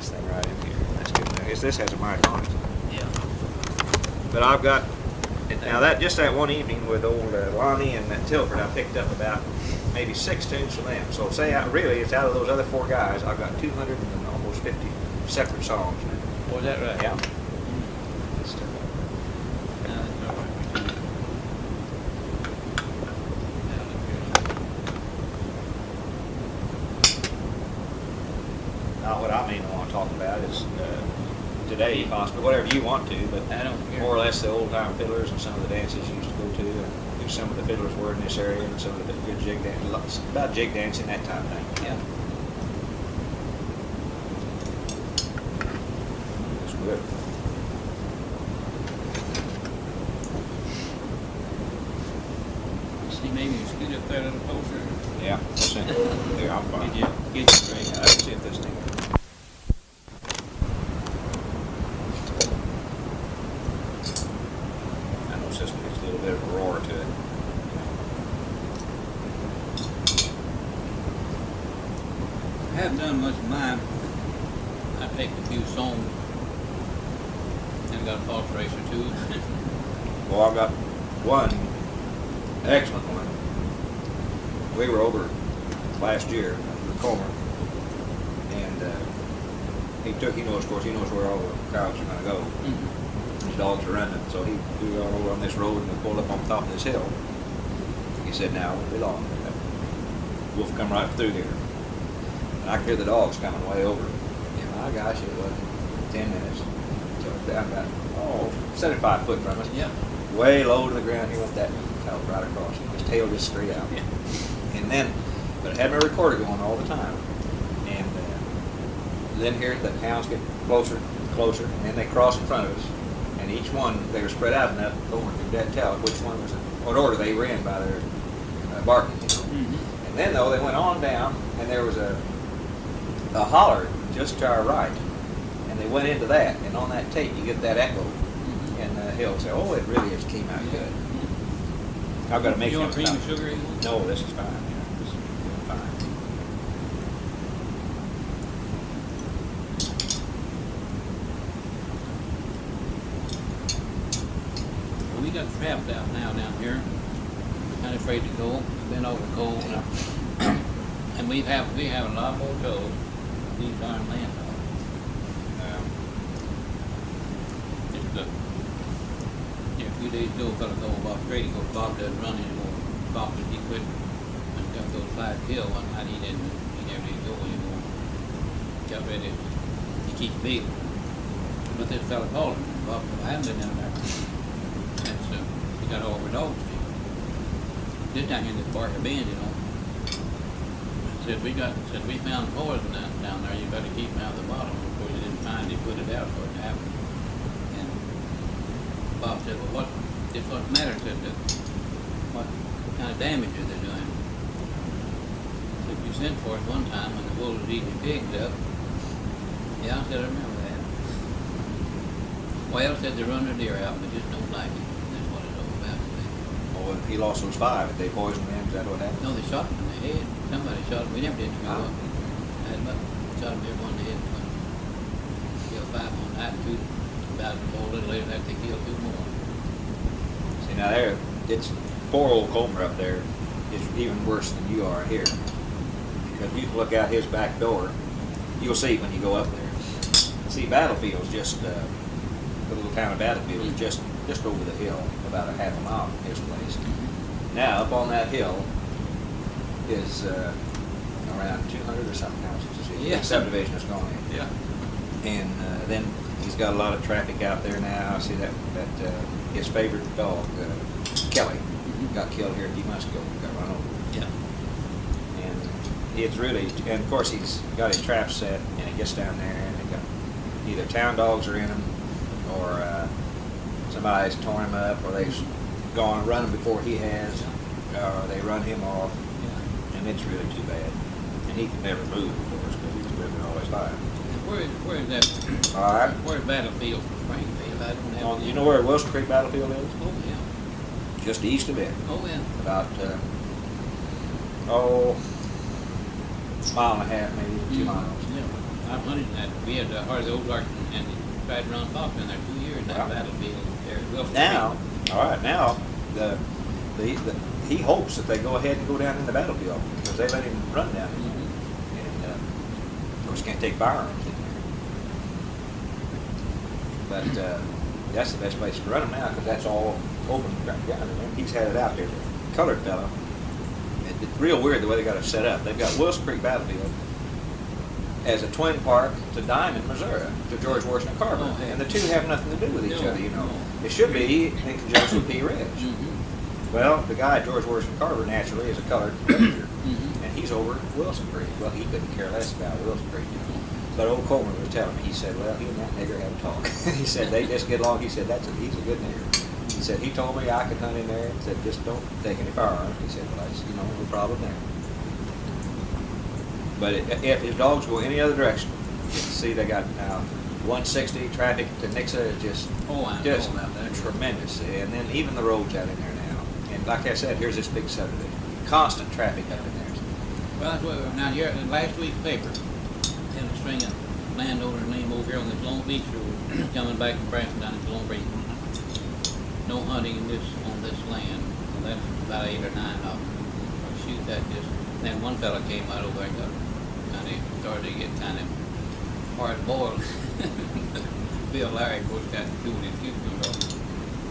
this thing right in here. That's good. I guess this has a mic on it. Yeah. But I've got, now that, just that one evening with old Lonnie and Tilford, I picked up about maybe 6 tunes from them. So say, really, it's out of those other 4 guys, I've got 200 and almost 50 separate songs now. Was that right? Yeah. Now, what I mainly want to talk about is today, possibly, whatever you want to, but I don't care. more or less the old-time fiddlers and some of the dances you used to go to, and who some of the fiddlers were in this area, and some of the good jig dancing, about jig dancing, that type of thing. Yeah. It's good. See, maybe you scoot up there a little closer. Yeah, that's it. Here, I'm fine. Get you straight. Yeah, let's see if this thing. I know this one gets a little bit of a roar to it. I haven't done much of mine. I take a few songs and got a false race or two. Well, I've got one excellent one. We were over last year with Comer, and he knows, of course, he knows where all the crowds are going to go. Mm-hmm. His dogs are running, so we were all over on this road, and we pulled up on top of this hill. He said, "Now, it won't be long. Wolf come right through here." And I could hear the dogs coming way over. And my gosh, it was 10 minutes. So down about 75 foot from us. Yeah. Way low to the ground, he went that fell right across. His tail just straight out. Yeah. And then, but I had my recorder going all the time. And then here the hounds get closer, closer, and then they cross in front of us. And each one, they were spread out enough, Comer could tell which one was, what order they were in by their barking, you know. Mm-hmm. And then though, they went on down, and there was a holler just to our right. And they went into that, and on that tape you get that echo. Mm-hmm. And he'll say, "Oh, it really just came out good." I've got to make You him want cream stop. and sugar? You want? No, this is fine. Yeah, this is fine. Well, we got trapped out now down here. Kind of afraid to go. We've been over cold. Yeah. And we have a lot more toes. These darn land dogs. Just a few days ago, a fellow told Bob Grady, goes, Bob doesn't run anymore. Bob said he quit and got those 5 kill one night. He never did go anymore. Got ready. He keeps big. But this fellow called him. Bob said, I haven't been down there. And so he got all over dogs. This down here in this Barker Bend, you know. Said we found poison down there. You better keep them out of the bottle. Of course, he didn't find it. He put it out for it to happen. And Bob said, "Well, what's the matter?" Said, "What kind of damage are they doing?" Said, "You sent for us one time when the wolves was eating pigs up." Yeah, I said, "I remember that." Well, said they run their deer out, but just don't like it. That's what it's all about. Oh, he lost those 5. If they poisoned them, is that what happened? No, they shot him in the head. Somebody shot him. We never did screw Oh. up. Shot him every one in the head. Killed 5 on that. 2 about a little later that they killed 2 more. See, now there, it's poor old Comer up there is even worse than you are here. Because you can look out his back door, you'll see when you go up there. See, Battlefield's just, the little town of Battlefield is just over the hill, about a half a mile from his place. Now, up on that hill is around 200 or something houses. Yeah. The subdivision has gone in. Yeah. And then he's got a lot of traffic out there now. I see that his favorite dog, Kelly, got killed here a few months ago. Got run over. Yeah. And it's really, and of course he's got his trap set, and he gets down there, and they got either town dogs are in them, or somebody's torn him up, or they've gone and run him before he has, or they run him off, and it's really too bad. And he can never move, of course, because he's living all his life. Where is that? All right. Where's Battlefield? Springfield. I don't have. You know where Wilson Creek Battlefield is? Oh yeah. Just east of it. Oh yeah. About a mile and a half, maybe 2 miles. Yeah. I've hunted in that. We had part of the Ozarks and tried to run fox in there 2 years in that Wow. battlefield there at Wilson Now, Creek. all right, now, he hopes that they go ahead and go down in the battlefield, because they let him run down in there. Mhm. And, of course, you can't take firearms in there. But, that's the best place to run them now, because that's all open ground. And he's had it out there. The colored fellow, it's real weird the way they got it set up. They've got Wilson Creek Battlefield as a twin park to Diamond, Missouri, to George Washington Carver. Oh, hey. And the two have nothing to do with each No, other, you know. no. It should be in conjunction with P. Ridge. Mhm. Well, the guy, George Washington Carver, naturally is a colored ranger, Mhm. and he's over at Wilson Creek. Well, he couldn't care less about Wilson Creek, you know. But old Coleman was telling me, he said, well, he and that nigger had a talk. He said, they just get along. He said, he's a good nigger. He said, he told me I could hunt in there. He said, just don't take any firearms. He said, well, that's, no problem there. But if his dogs go any other direction, you can see they got now 160 traffic to Nixa is just, Oh, I know just about that. tremendous. And then even the roads out in there now. And like I said, here's this big subdivision. Constant traffic up in there. Well, that's what, now here, in last week's paper, had a string of landowners name over here on this Long Beach Road, coming back from Branson down to Long Beach. No hunting in this, on this land. Well, that's about 8 or 9 of them. Or shoot that just, then one fella came out over and got, kind of started to get kind of hard boiled. Bill Larry, of course, got doing his cucumber.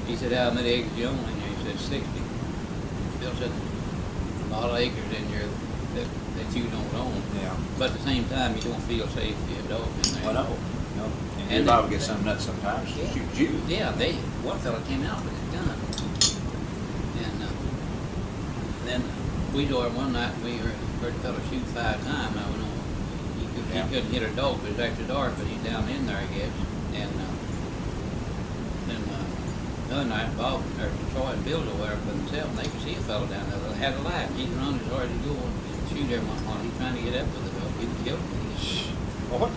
He said, how many acres you own in there? He said, 60. Bill said, a lot of acres in here that you don't own. Yeah. But at the same time, you don't feel safe for your dog in there. Well, no. And And your then- dog gets some nuts sometimes. Yeah. Shoot you. Yeah, one fella came out with his gun. And then we saw him one night, we heard a fella shoot 5 times. I went on. Yeah. He couldn't hit a dog, but it's actually dark, but he's down in there, I guess. And then the other night, Bob, or Troy and Bill were up with themselves, and they could see a fella down there that had a light. He'd run as hard as he could and shoot everyone while he's trying to get up with the dog. He would kill him. Well,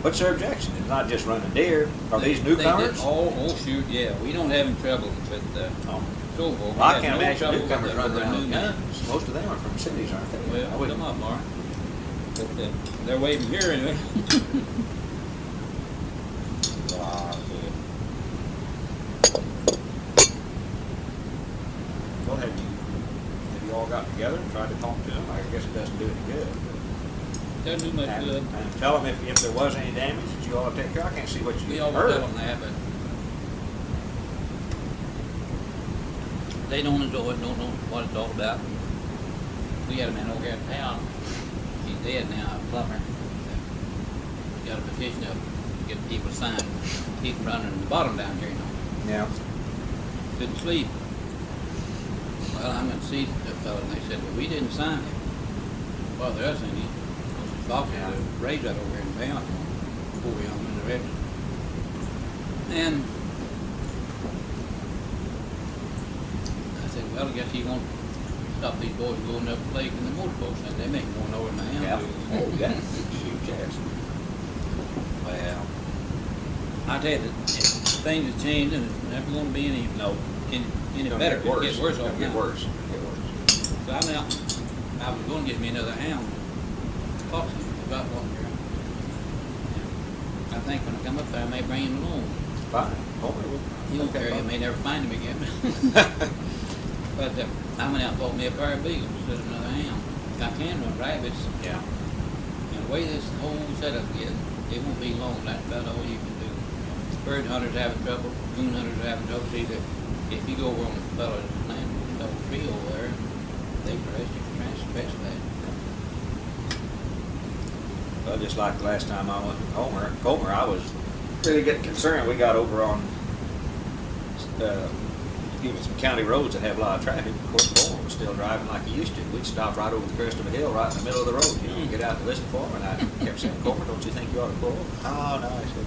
what's their objection? It's not just running deer. Are these newcomers? Oh, shoot, yeah. We don't have any trouble with Oh. so forth. Well, I We can't have no imagine trouble newcomers with running the around with new men. guns. Most of them are from cities, aren't they? I Well, wouldn't- come up, Mark. But they're waiting here anyway. Well, have you all got together and tried to talk to them? I guess it doesn't do any good. Doesn't do much And, good. and tell them if there was any damage that you ought to take care of. I can't see what We you always heard. tell them that, but they don't enjoy it, don't know what it's all about. We had a man over here in town. He's dead now, a plumber. We got a petition up to get people to sign, keep running the bottom down here, you know. Yeah. Couldn't sleep. Well, I went to see that fellow, and they said, well, we didn't sign it. Well, there is any. Foxes Yeah. raised that over here in town before we owned the rest. And I said, well, I guess you won't stop these boys going up the lake in the motorboats, and they make more noise than I am. Yeah. Oh, yeah. Shoot, yes. Well, I tell you, things have changed, and it's never going to be any it's gonna better. get worse. It gets worse It's all gonna the get time. worse. Get worse. So I was going to get me another hound. Foxes about one here. I think when I come up there, I may bring him along. Fine. Hope it will. He won't Okay, carry him, fine. may never find him again. But I went out and bought me a pair of beagles instead of another hound. I can run rabbits, Yeah. and the way this whole setup is, it won't be long. That's about all you can do. Bird hunters having trouble, coon hunters having trouble. See that if you go over on the fellow's land, the tree over there, they arrest you for trespassing. Well, just like the last time I went to Comer, I was really getting concerned. We got over on some county roads that have a lot of traffic. Of course, Comer was still driving like he used to. We'd stop right over the crest of a hill, right in the middle of the road, you know, get out to listen for him. And I kept saying, Comer, don't you think you ought to pull over? Oh, no, I said.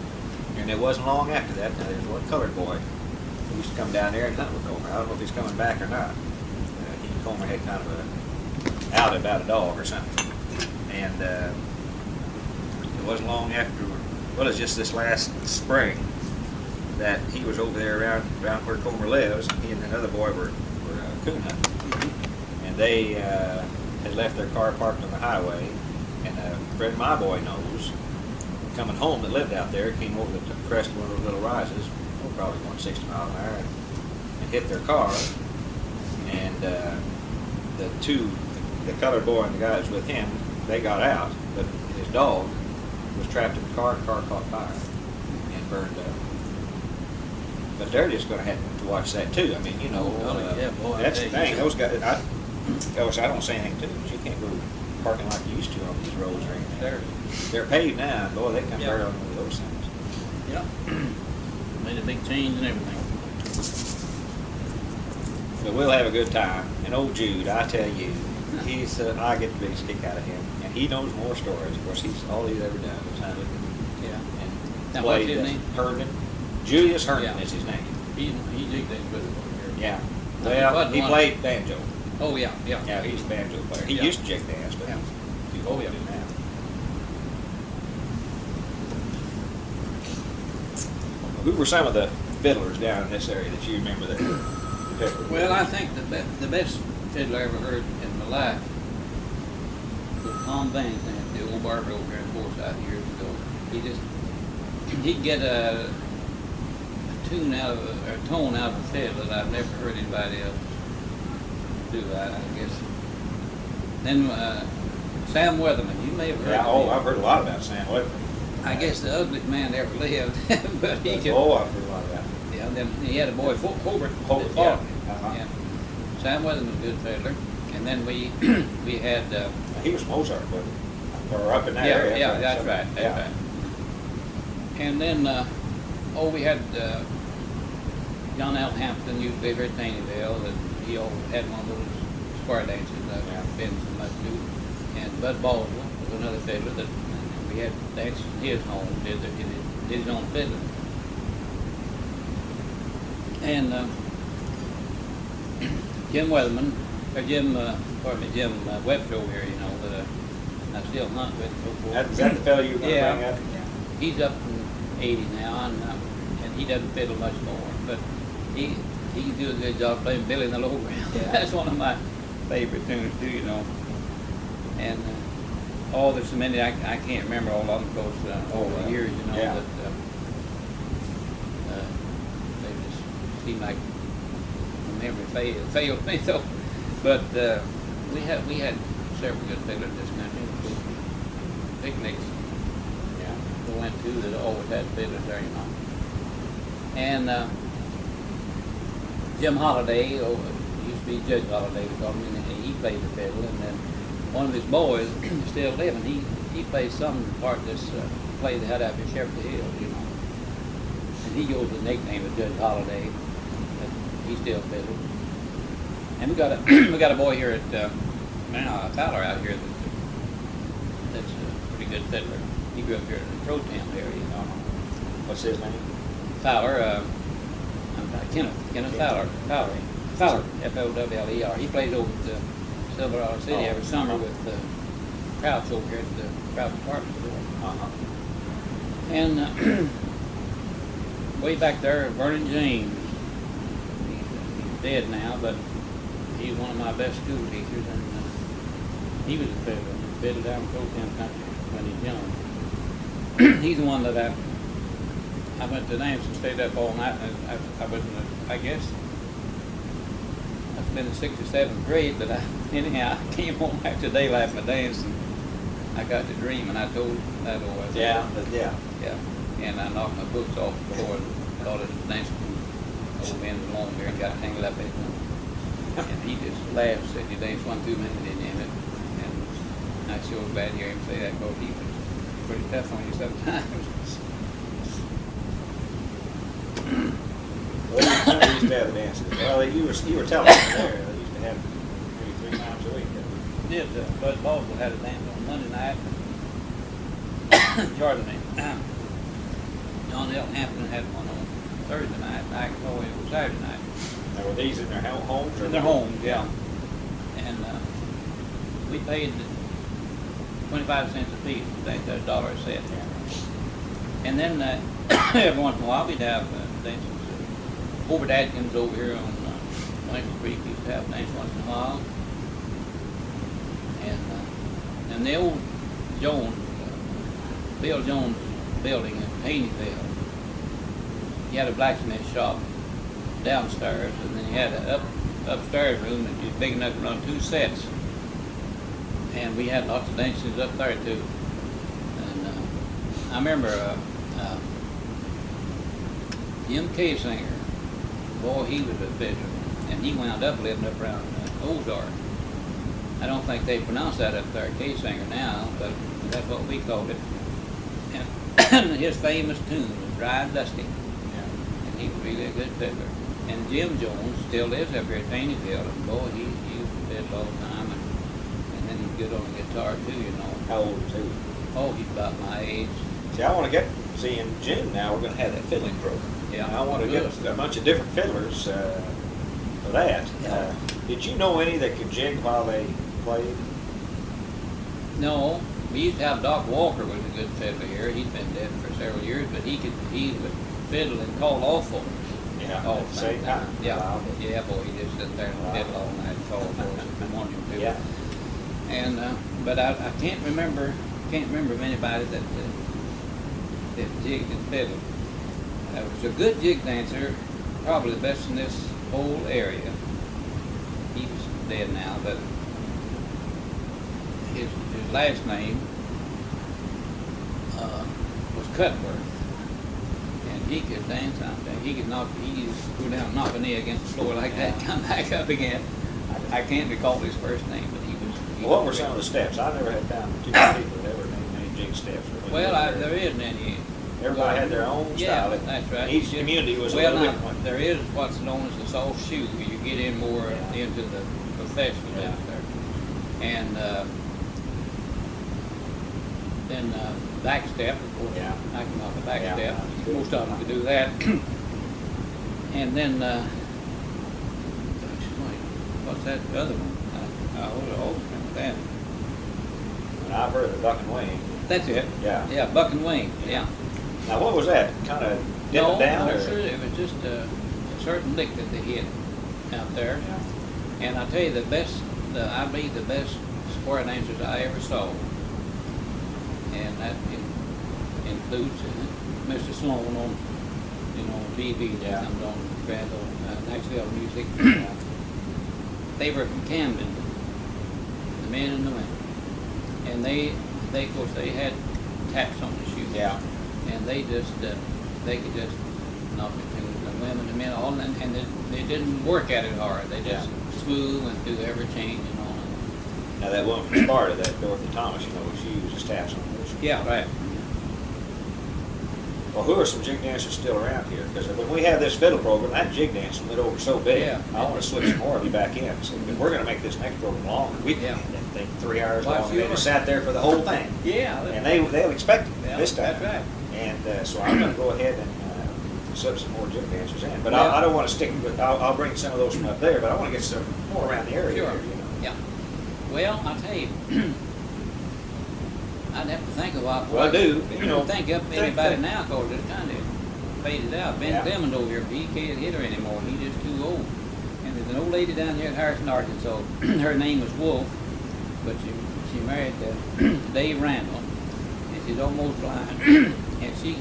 And it wasn't long after that. Now, there was one colored boy who used to come down there and hunt with Comer. I don't know if he's coming back or not. He and Comer had kind of a out about a dog or something. And it wasn't long after, well, it's just this last spring that he was over there around where Comer lives. He and another boy were coon hunting. And they had left their car parked on the highway. And a friend of my boy knows coming home that lived out there, came over the crest of one of those little rises, probably going 60 miles an hour, and hit their car. And the colored boy and the guy that was with him, they got out, but his dog was trapped in the car caught fire and burned up. But they're just going to have to watch that too. I mean, you know, Yeah, boy, that's the thing. Those guys, I don't say anything to them, but you can't go parking like you used to on these roads or anything. They're paved now, and boy, they come right on with those things. Yeah. Made a big change and everything. But we'll have a good time. And old Jude, I tell you, he's I get the biggest kick out of him, and he knows more stories. Of course, all he's ever done was hunted Yeah. and Now, what's played his name? Herndon. Julius Herndon Yeah. is his name. He jigged that good over here. Yeah. No, he Well, wasn't he one. played banjo. Oh, yeah. Yeah, he's a banjo player. He Yeah. used to jig dance, but Yeah. he's Oh, old yeah. now. Who were some of the fiddlers down in this area that you remember that? Well, I think the best fiddler I ever heard in my life was Tom Van Zandt, the old barber over here in Forsyth years ago. He'd get a tone out of a fiddle that I've never heard anybody else do. I guess. Then Sam Weatherman, you may have heard. Yeah, of oh, him. I've heard a lot about Sam Weatherman. I guess the ugliest man that ever lived, but he could. Oh, I've heard a lot of that. Yeah, then he had a boy, Hobart. Hobart, that yeah. fought. Uh-huh. Yeah. Sam Weatherman was a good fiddler. And then we had. He was from Ozarks, but or up in that Yeah, area. yeah, that's So, right, yeah. that's right. And then, we had John L. Hampton used to be here at Taneyville, and he always had one of those square dances that I've been so much to. And Bud Baldwin was another fiddler that we had dances in his home, did his own fiddling. And Jim Weatherman, or Jim Webster over here, you know, that I still hunt with and so forth. Is that the fellow you were going to bring up? He's up in 80 now, and he doesn't fiddle much more, but he can do a good job playing Billy in the Low Ground. Yeah. That's one of my favorite tunes too, you know. And all there's so many I can't remember all of them because over the years, you know, yeah. that they just seem like my memory failed me. So, but we had several good fiddlers in this country. Picnics we went to that always had fiddlers there, you know. And Jim Holliday, used to be Judge Holliday, we called him, and he played the fiddle. And then one of his boys, still living, he played some part of this play they had out in Shepherd Hill, you know. And he goes with the nickname of Judge Holliday. He still fiddles. And we got a boy here at Fowler out here that's a pretty good fiddler. He grew up here in the Trotown area. What's his name? Fowler, Kenneth Fowler, Fowler, F-O-W-L-E-R. He plays over at Silverado City every summer with Crouch over here at the Crouch Department Store. And way back there, Vernon James, he's dead now, but he's one of my best school teachers, and he was a fiddler. He fiddled down in Trotown country when he was young. He's the one that I went to dance and stayed up all night, and I guess I've been in 6th or 7th grade, but anyhow, I came home after daylight from a dance, and I got to dream, and I told that old I said, Yeah. and I knocked my boots off the floor and thought it was dancing old men along there and got tangled up in it. And he just laughed, said, "You danced one too many, didn't you, Emmett?" And I sure was glad to hear him say that, because he was pretty tough on you sometimes. Well, they used to have the dances. Well, you were telling me there. They used to have maybe 3 times a week. Did Bud Baldwin had a dance on Monday night. Pardon me. John L. Hampton had one on Thursday night. I can go in on Saturday night. Now, were these in their homes? Or In their homes, yeah. And we paid 25 cents a piece. I think that's $1 a set. And then every once in a while we'd have dances. Hobart Atkins over here on Lincoln Creek used to have a dance once in a while. And the old Jones, Bill Jones' building in Painesville. He had a blacksmith shop downstairs, and then he had an upstairs room that was big enough to run 2 sets. And we had lots of dancers up there too. And I remember Jim Singer, boy, he was a veteran, and he wound up living up around Ozarks. I don't think they pronounce that up there, Singer now, but that's what we called it. And his famous tune was Ride Dusty. Yeah. And he was really a good fiddler. And Jim Jones still lives up here at Painesville, and boy, he fiddled all the time, and then he's good on the guitar too, you know. How old is he? Oh, he's about my age. See, I want to get, see, in June now, we're going to have that fiddling program. Yeah. And I want to get a bunch of different fiddlers for that. Yeah. Did you know any that could jig while they played? No, we used to have Doc Walker was a good fiddler here. He's been dead for several years, but he would fiddle and call off for us. Yeah, all at the same time. Yeah, Wow. yeah, boy, he just sit there and fiddle all night, call for us if we wanted him to. Yeah. And but I can't remember of anybody that jigged and fiddled. Was a good jig dancer, probably the best in this whole area. He's dead now, but his last name was Cutworth, and he could dance out there. He used to go down and knock a knee against the floor like that, come back up again. I can't recall his first name, but he was. Well, what were some of the steps? I never had found too many people that ever named any jig steps. Well, there isn't any. Everybody had their own style. Yeah, that's right. Each community was a well, little now, different. there is what's known as the soft shoe, where you get in more into the professional Yeah. there. And then back step, of course. Yeah. I can knock a back Yeah. step. Most of them could do that. And then, what's that other one? I always remember that. And I've heard of the buck and wing. That's it. Yeah. Yeah, buck and wing. Yeah. Now, what was that? Kind of dip it down? No, Or? sure, it was just a certain lick that they hit out there. Yeah. And I'll tell you I believe the best square dancers I ever saw, and that includes Mr. Sloan on, TV that comes on Grand Nashville Music. They were from Camden, the men and the women, and they of course they had taps on the shoes. Yeah. And they could just knock it to the women, the men, all, and they didn't work at it hard. They just smooth and do every change and all. Now, that woman from Sparta, that Dorothy Thomas, she uses taps on those. Yeah, right. Well, who are some jig dancers still around here? Because when we had this fiddle program, that jig dancing went over so big. Yeah. I want to slip some more of you back in. So if we're going to make this next program longer. We can think 3 hours Well, long. They just sat there for the whole thing. Yeah. And they'll expect it this time. That's right. And so I'm going to go ahead and slip some more jig dancers in. But Yeah. I don't want to stick with, I'll bring some of those from up there, but I want to get some more around the area Sure. here, Yeah. Well, I'll tell you, I'd have to think a lot. Well, I do. Think up anybody now, because it's kind of faded out. Ben Yeah. Clemens over here, he can't hit her anymore. He's just too old. And there's an old lady down here at Harrison, Arkansas. Her name was Wolf, but she married Dave Randall, and she's almost blind. And she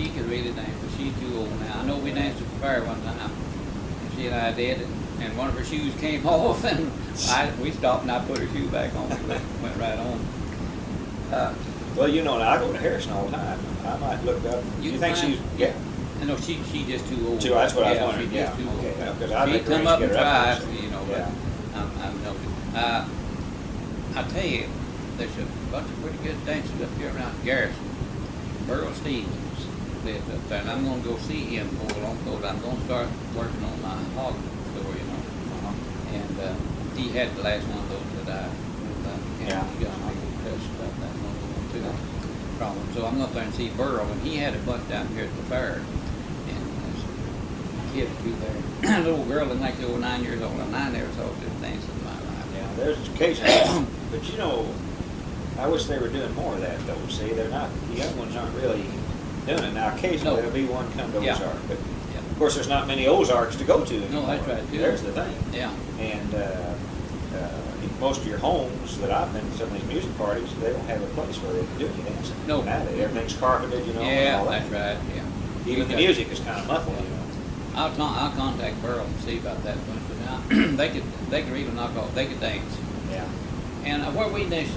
could really dance, but she's too old now. I know we danced at the fair one time, and she and I did, and one of her shoes came off, and we stopped, and I put her shoe back on, and went right on. Well, I go to Harrison all the time. I might look up. You You think find- she's, yeah. I know she's just too old. That's what I was Yeah, wondering. she's just too Okay, old. yeah, 'cause I'd She'd make come arrange up to and get her up try, there, so, but yeah. I'm noted. I tell you, there's a bunch of pretty good dancers up here around Garrison. Burl Stevens lives up there, and I'm gonna go see him before long, because I'm gonna start working on my hog store, And he had the last one of those that I Yeah. he got me touched about that one too. Problem. So I'm up there and see Burl, and he had a bunch down here at the fair, and there's kids be there. A little girl looking like they were 9 years old, and I never saw this dancing in my life. Yeah, there's occasionally, but I wish they were doing more of that though. See, they're not, the young ones aren't really doing it. Now, occasionally No. there'll be one come to Yeah. Ozark, but Yeah. of course there's not many Ozarks to go to anymore. No, that's right, too. There's the thing. Yeah. And most of your homes that I've been to, some of these music parties, they don't have a place where they can do any dancing. No. Nowadays, everything's carpeted, you know. and Yeah, all that. that's right, yeah. Even the music is kind of muffled, you know. I'll contact Burl and see about that one, but now, they could really knock off, they could dance. Yeah. And where we dance,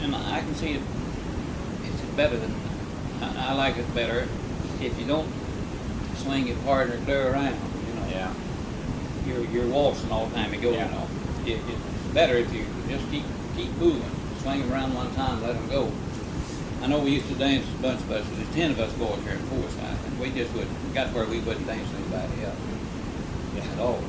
and I can see it's better than, I like it better if you don't swing it hard or clear around, you know. Yeah. You're waltzing all the time you go, Yeah. you know. It's better if you just keep moving, swing them around one time, let them go. I know we used to dance a bunch of us, there's 10 of us boys here in Forsyth, and we just got where we wouldn't dance anybody else at all.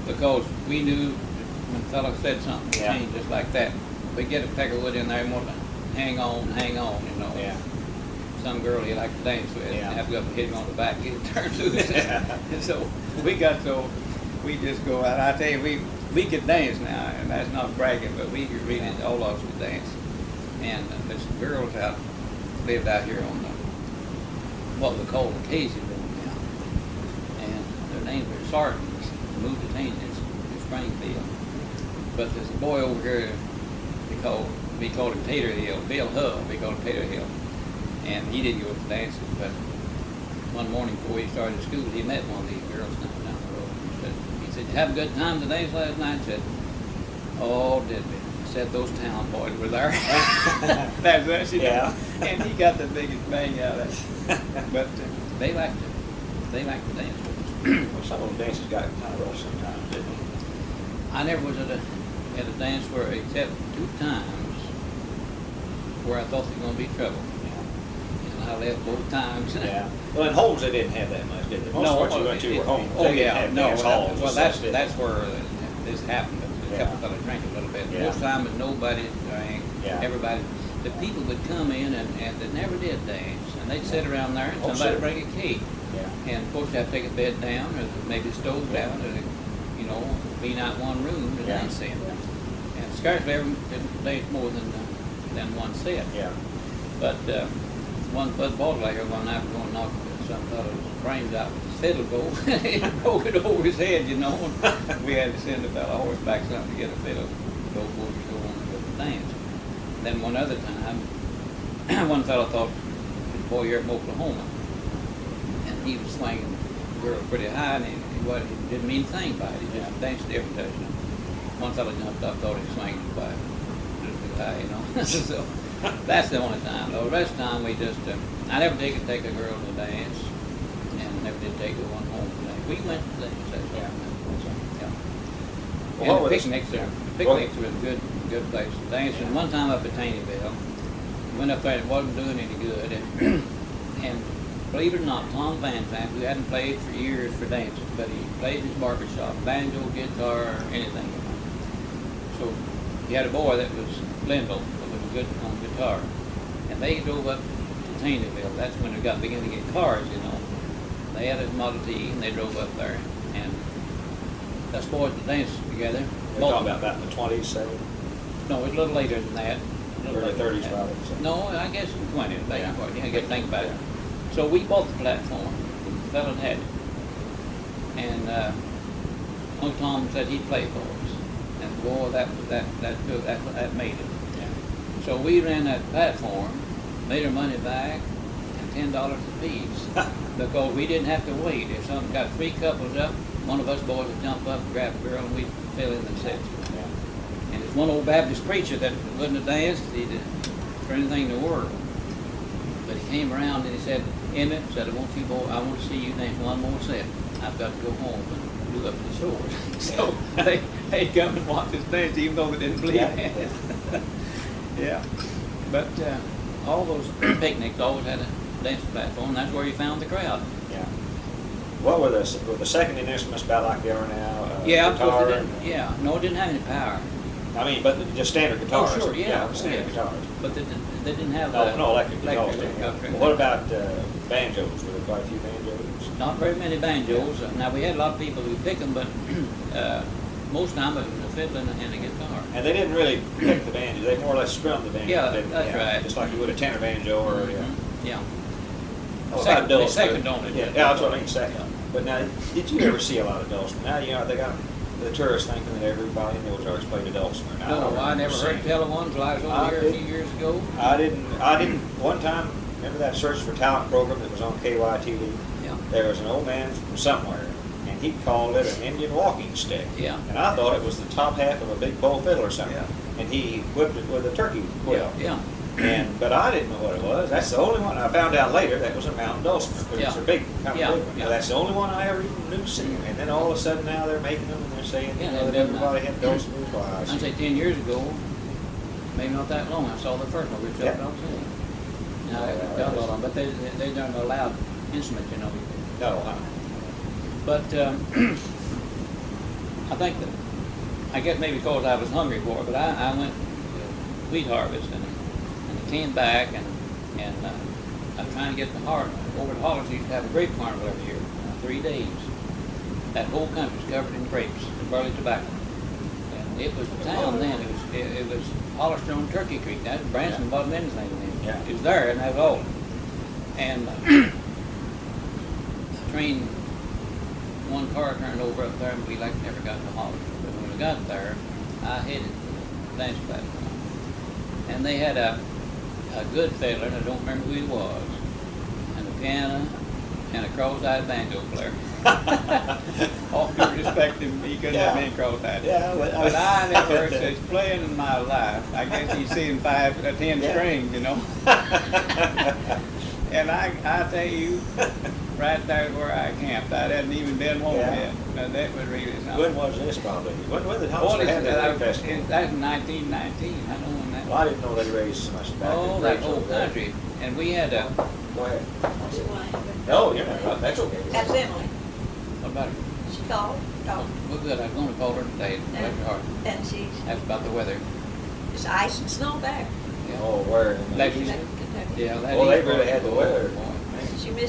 Because we knew when a fellow said something, Yeah. changed just like that. We get a peck of wood in there and want to hang on, you know. Yeah. Some girl you like to dance with, Yeah. and have to go up and hit him on the back, get it turned loose. Yeah. And so we just go out. I tell you, we could dance now, and that's not bragging, but we could really, all of us could dance. And there's some girls lived out here on what we call the Casey Road now. And their names are Sartons, moved to Tangents in Springfield. But there's a boy over here, we called him Tater Hill, Bill Hull, we called him Tater Hill. And he didn't go to dances, but one morning before he started school, he met one of these girls down the road. He said, "Did you have a good time to dance last night?" I said, "Oh, did we?" I said, "Those town boys were there." That's what she did. Yeah. And he got the biggest bang out of it. But they like to dance with us. Well, some of the dances got kind of rough sometimes, didn't they? I never was at a dance where, except 2 times, where I thought there was going to be trouble. I left both times. Yeah. Well, in homes they didn't have that much, did they? Most No, parts you went to were homes. Oh, They didn't yeah, have no, dance halls well, and such, did that's they? where this happened. A couple Yeah. fellas drank a little bit. Yeah. Most time, nobody drank. Yeah. Everybody, the people would come in and they never did dance, and they'd sit around there and Oh, somebody sure. would bring a cake. Yeah. And of course, they have to take a bed down, or maybe a stove down, or you know, be not one room to Yeah. dance in. And scarcely ever dance more than one set. Yeah. But one Bud Baudelaire one night was going to knock some fellow's brains out with his fiddle bowl. He broke it over his head, you know. And we had to send a fellow horseback something to get a fiddle bowl before we go on with the dance. Then one other time, one fellow thought, "Boy, you're from Oklahoma," and he was swinging the girl pretty high, and he didn't mean a thing by it. He just danced different touchdown. One fellow jumped up, thought he was swinging by just too high, you know. So. That's the only time. The rest of the time we just, I never did take a girl to dance, and never did take her one home to dance. We went to dance, that's all. Yeah. Well, And what the was- picnics yeah. were a good place to dance. And one time up at Taneyville, went up there and it wasn't doing any good. And believe it or not, Tom Van Zandt, who hadn't played for years for dancing, but he played his barbershop, banjo, guitar, anything. So he had a boy that was Linville, that was good on guitar. And they drove up to Taneyville. That's when they began to get cars, you know. They had a Model T and they drove up there. And us boys would dance together. You're talking about in the 20s, say? No, it was a little later than that. Early 30s probably. So. No, I guess in the 20s, back Yeah. part. You ain't got to think about it. So we bought the platform. The fellow had it. And Uncle Tom said he'd play for us. And boy, that made it. Yeah. So we ran that platform, made our money back, and $10 a piece. Because we didn't have to wait. If something got 3 couples up, one of us boys would jump up and grab a girl and we'd fill in the sets. Yeah. And there's one old Baptist preacher that wouldn't have danced for anything in the world. But he came around and he said, "Emmett," said, I want to see you dance one more set. I've got to go home and do up the stores." So they'd come and watch us dance even though they didn't believe it. Yeah. But all those picnics always had a dance platform, and that's where you found the crowd. Yeah. What were the secondary instruments about like they are now? Yeah, Guitar because no, it didn't have any power. I mean, but just standard guitars. Oh, sure, yeah. Standard Yes. guitars. But they didn't have No electric guitars. electric. Well, what about banjos? Were there quite a few banjos? Not very many banjos. Now, we had a lot of people who picked them, but most time it was a fiddle and a guitar. And they didn't really pick the banjo. They more or less strummed the banjo. Yeah, didn't they? that's right. Just like you would a tenor banjo or Yeah. Oh, Second- about they Dulcimer. second on it. Yeah, that's what I mean, second. But now, did you ever see a lot of Dulcimer? Now, you know, they got the tourists thinking that everybody in the Ozarks played a dulcimer. Now, No, I never remember heard seeing- tell of one until I was over I here a did. few years ago. I didn't, one time, remember that Search for Talent program that was on KYTV? Yeah. There was an old man from somewhere, and he called it an Indian walking stick. Yeah. And I thought it was the top half of a big bull fiddle or something. Yeah. And he whipped it with a turkey quill. Yeah. But I didn't know what it was. That's the only one. I found out later that was a mountain dulcimer, but it's Yeah. a big, kind of Yeah. big one. Yeah. Now, that's the only one I ever even knew seen. And then all of a sudden now they're making them and they're saying Yeah, that they've been, everybody had dulcimers. Well, I I'd see. say 10 years ago, maybe not that long, I saw the first one, Rich Yeah. Elk City. Now, they've got a lot of them, but they aren't allowed instruments, you know. No, But I think that, I guess maybe because I was hungry for it, but I went to wheat harvest and I came back and I was trying to get the heart over to Hollis. Used to have a grape carnival every year, 3 days. That whole country's covered in grapes and barley tobacco. And it was the town then. It was Hollister on Turkey Creek. That Branson wasn't anything then. Yeah. It was there, and that was all. And train, one car turned over up there, and we like never got to Hollister. But when we got there, I headed to the dance platform, and they had a good fiddler, and I don't remember who he was, and a piano, and a cross-eyed banjo player. All due respect to him, he couldn't have been cross-eyed. Yeah, But I never heard such playing in my life. I guess he's seeing 5 or 10 strings, you know. And I tell you, right there where I camped, I hadn't even been home Yeah. yet. Now, that was really something. When was this probably? When did Well, Hollister have that festival? that's 1919. I know when that. Well, I didn't know they raised so much tobacco. Oh, that grapes whole over there. country. And we had a, Go ahead. She wanted No, you're not. That's okay. to- That's Emily. what about her? She called, Well, good, I was gonna call her today, bless her heart. and she's, That's about the weather. it's ice and snow back. Yeah. Oh, where? in the- Lexington. She's in Kentucky. Yeah, that Well, they heat really was- had the oh, weather. boy.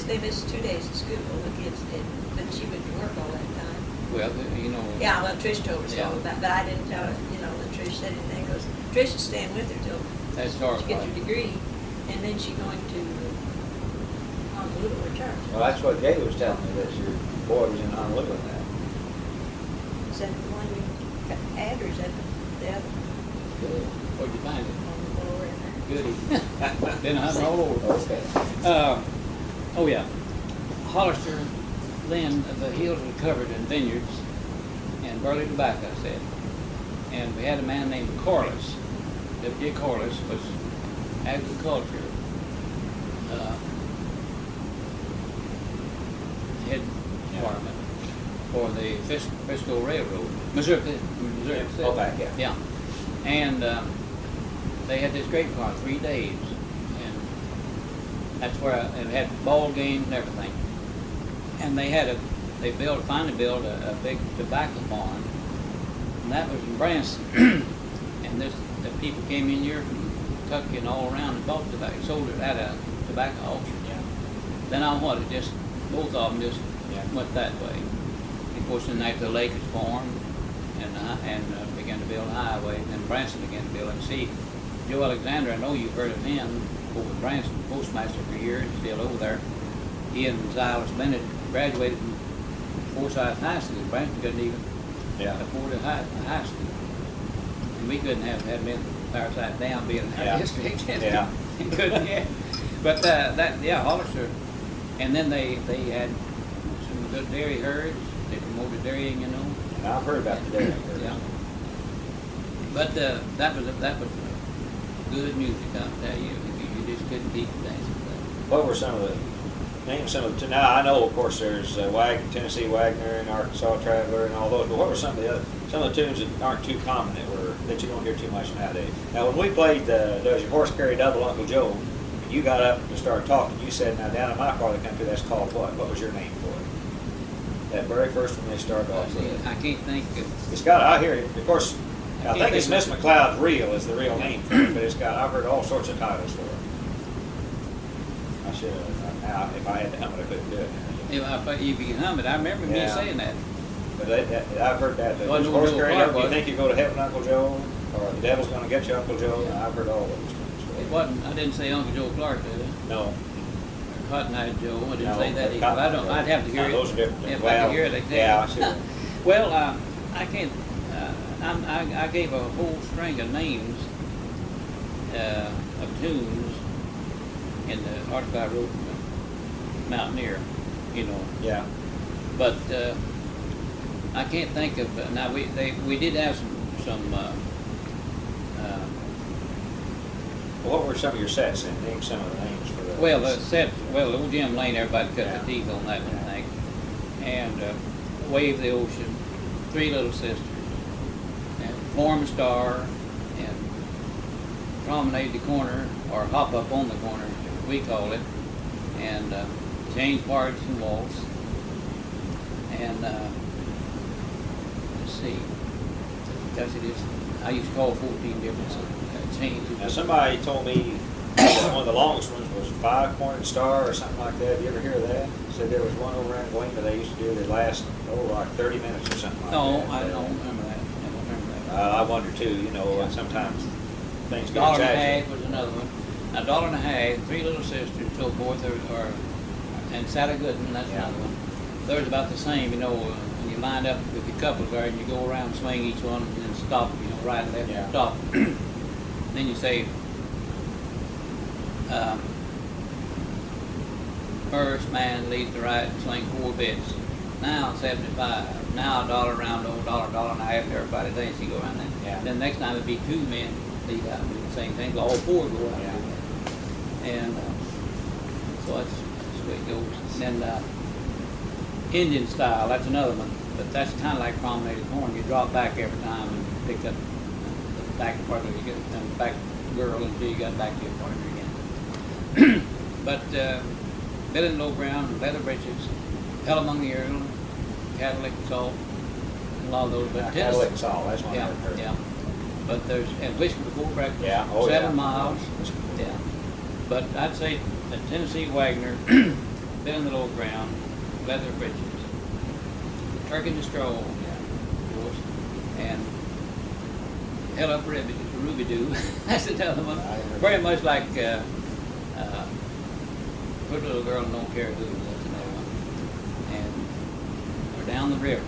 They missed 2 days of school, the kids did, but she went to work all that time. Well, you know. Yeah, well, Trish told us Yeah. all about, but I didn't tell her, you know, that Trish said anything, because Trish is staying with her till That's hard. she gets her degree, and then she's going to Honolulu or church. Well, that's what Gay was telling me, that your boy was in Honolulu now. Said the one we got address at the other, Good. Where'd you find it? on the floor in there. Goody. Been hunting all over. Okay. Oh yeah, Hollister, then the hills were covered in vineyards and barley tobacco, I said. And we had a man named Corliss. W.J. Corliss was agriculture head department for the Frisco Railroad, Missouri. Oh, back, yeah. Yeah, and they had this grape car 3 days, and that's where it had ball games and everything. And they finally built a big tobacco barn, and that was in Branson. And the people came in here from Kentucky and all around and bought tobacco, sold it at a tobacco auction. Yeah. Then both of them just Yeah. went that way. Of course, then after the Lakers formed and began to build a highway, then Branson began to build it. See, Joe Alexander, I know you've heard of him, over at Branson, postmaster for years, still over there. He and Silas Bennett graduated from Forsyth High School. Branson couldn't even afford a high school. And we couldn't have had him fireside down being in our Yeah. district. Yeah. Couldn't yet. But Hollister. And then they had some good dairy herds. They promoted dairying, you know. And I've heard about the dairy. Yeah. But that was good music, I'll tell you. You just couldn't keep dancing. What were some of the, name some of the, now I know, of course, there's Tennessee Wagner and Arkansas Traveler and all those, but what were some of the tunes that aren't too common that you don't hear too much nowadays? Now, when we played Does Your Horse Carry Double, Uncle Joe, and you got up and started talking, you said, now down in my part of the country, that's called what? What was your name for it? That very first one they started off with. I can't think of. It's got, I hear it, of course, I can't think it's think Miss McLeod's Reel is the real name for it, but I've heard all sorts of titles for it. I should have, now, if I had to hum it, I couldn't do it. If you can hum it, I remember me Yeah. saying that. But I've heard that. Well, Does no, horse no, carry Clark up? You was. think you go to heaven, Uncle Joe? Or the devil's gonna get you, Uncle Joe? I've heard all those It things. wasn't. I didn't say Uncle Joe Clark, did I? No. Or Cotton Eye Joe. I didn't No, say that either. Cotton I Eye don't. Joe. I'd have to hear No, it. those are different. If I Well, could hear it, yeah, I see. Well, I can't, I gave a whole string of names of tunes in the article I wrote in the Mountaineer, you know. Yeah. But I can't think of, now we did have some Well, what were some of your sets and name some of the names for those? well, the sets, well, Old Jim Lane, everybody cut Yeah. the teeth on that one, I think. And Wave the Ocean, Three Little Sisters, and Form Star, and Promenade the Corner, or Hop Up on the Corner, as we call it, and Change Parts and Waltz, and let's see, because it is, I used to call 14 different changes. Now, somebody told me that one of the longest ones was Five Pointed Star or something like that. You ever hear of that? Said there was one over in Galena they used to do that last, like 30 minutes or something like No, that. I don't remember that. I don't remember that. I wonder too, you know, Yeah. sometimes things get Dollar and a exaggerated. Half was another one. A Dollar and a Half, Three Little Sisters, so forth, and Sally Goodman, that's Yeah. another one. They're about the same, you know, when you line up with your couples there and you go around, swing each one, and then stop, you know, right and left, Yeah. and stop. Then you say, first man leads the right and swing 4 bits. Now 75. Now a dollar round, old dollar, dollar and a half. Everybody thinks you go around that. Yeah. Then next time it'd be 2 men lead out and do the same thing. All 4 go out. Yeah. And do that. And so that's the way it goes. And then Indian style, that's another one. But that's kind of like Promenade Corn. You drop back every time and pick up the back part of you get the back girl until you got back to your partner again. But Bill and Low Brown, Leather Breeches, Hell Among the Earl, Cadillac Salt, and a lot of those. But Cadillac Salt, that's one yeah, I've heard. yeah. But there's and Whiskey Before Breakfast, Yeah, oh, 7 yeah. Miles, Whiskey Before. yeah. But I'd say that Tennessee Wagner, Bill and the Low Brown, Leather Breeches, Turkey and Stroll, of course, and Hell Up Ribbit, Ruby Doo. That's another one. Very much like Put a Little Girl and Don't Care Who. That's another one. And or Down the River.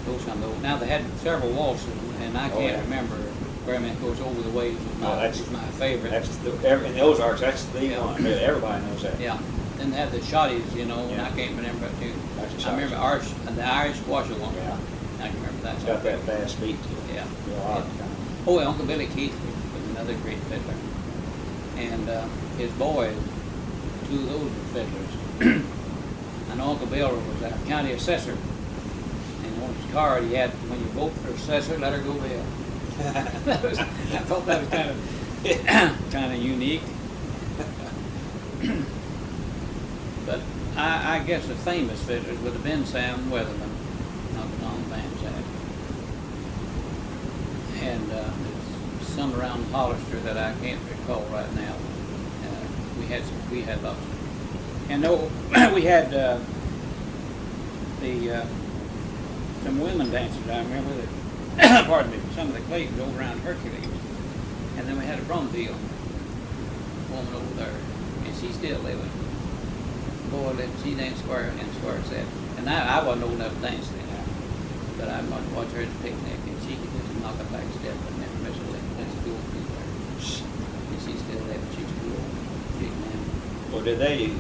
Those kind of those. Now they had several waltzes, and I Oh, can't yeah. remember very many. Of course, Over the Waves was Oh, that's- was my favorite. That's in the Ozarks, that's the Yeah. one. Really, everybody knows that. Yeah. Then they had the shotties, you know, and Yeah. I can't remember that too. That's the I remember the Irish washerwoman. Yeah. I can remember that. It's got that fast beat to it. Yeah. Real hard. Oh, and Uncle Billy Keith was another great fiddler. And his boys, 2 of those were fiddlers. And Uncle Bill was a county assessor. And on his card he had, when you vote for assessor, let her go Bill. I thought that was kind of unique. But I guess the famous fiddlers would have been Sam Weatherman, Uncle Tom Van Zandt. And there's some around Hollister that I can't recall right now. We had lots. And no, we had some women dancers. I remember that. Pardon me. Some of the Claytons over around Hercules, and then we had a Brumfield woman over there, and she's still living. Boy, she danced square and square set. And I wasn't old enough to dance then. But I watched her at the picnic, and she could just knock a back step and never miss a lick. That's cool people there. And she's still there, but she's cool. Big man. Well, did they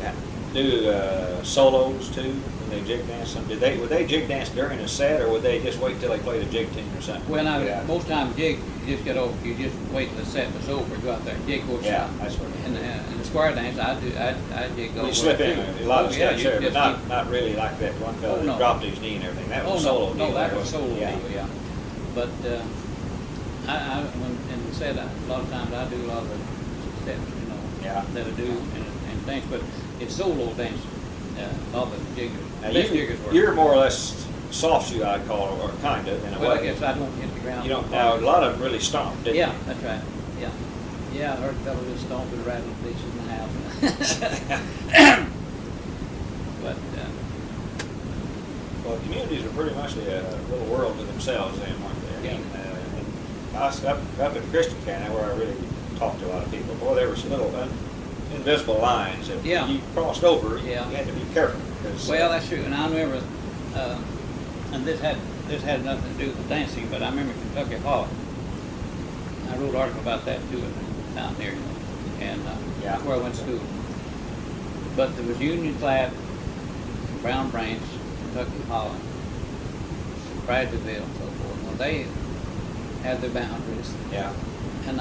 do solos too when they jig dance? Would they jig dance during a set, or would they just wait till they played a jig tune or something? Well, now, Yeah. most times jig, you just get over, you just wait till the set was over, go out there and jig, go Yeah, shot. that's what it is. And the square dance, I jig over. You slip in a lot of Oh, yeah, steps you there, but just not really like that one fellow Oh, no. that dropped his knee and everything. That Oh, was a solo no, deal. no, that was a wasn't solo it? deal, yeah. But, when in the set, a lot of times I do a lot of the steps, you know, Yeah. that I do and dance, but it's solo dance, all the jiggers, Now, best jiggers work. you're more or less soft shoe, I'd call it, or kind of, in a Well, I way. guess I don't hit the ground. You don't, now, a lot of them really stomp, didn't Yeah, they? that's right, yeah. Yeah, I heard a fellow just stomping and rattling pieces in the house. But, Well, communities are pretty much a little world to themselves then, weren't they? I mean, I was up in Christian County where I really talked to a lot of people. Boy, there were some little invisible lines that Yeah. you crossed over, Yeah. you had to be careful. Because, well, that's true, and I remember, And this had nothing to do with dancing, but I remember Kentucky Hall. I wrote an article about that too down there, you know, and Yeah. where I went to school. But there was Union Flat, Brown Branch, Kentucky Holland, Bradleyville, and so forth. Well, they had their boundaries, Yeah. and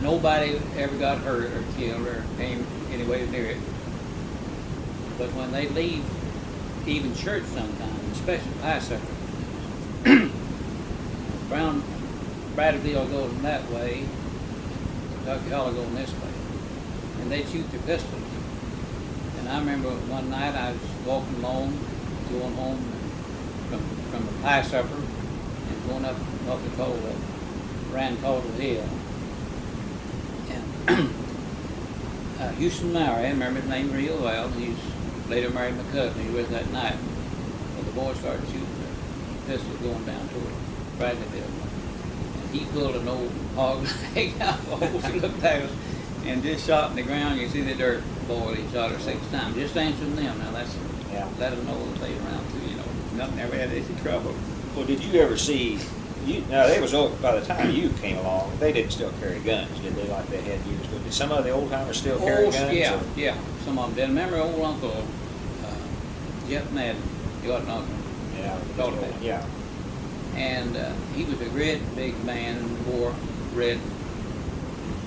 nobody ever got hurt or killed or came anywhere near it. But when they leave, even church sometimes, especially pastor, Bradleyville goes that way, Kentucky Hollow going this way, and they shoot their pistols. And I remember one night I was walking along, going home from the pie supper, and going up the Cola, ran Cola Hill. And Houston Maury, I remember his name real well, and he's later married my cousin, he was that night. Well, the boys started shooting their pistols going down toward Bradleyville. And he pulled an old hog leg out of the hole, looked at us, and just shot in the ground. You see the dirt boy, he shot her 6 times. Just answering them. Now that's, let them know that they around too, you know. Nothing ever had any trouble. Well, did you ever see, now they was old, by the time you came along, they didn't still carry guns, did they, like they had used to? Did some of the old timers still carry guns? Yeah, or? yeah, some of them did. Remember old Uncle Jeff Madden, you got an uncle. Yeah. Told me. Yeah. And he was a great big man and wore red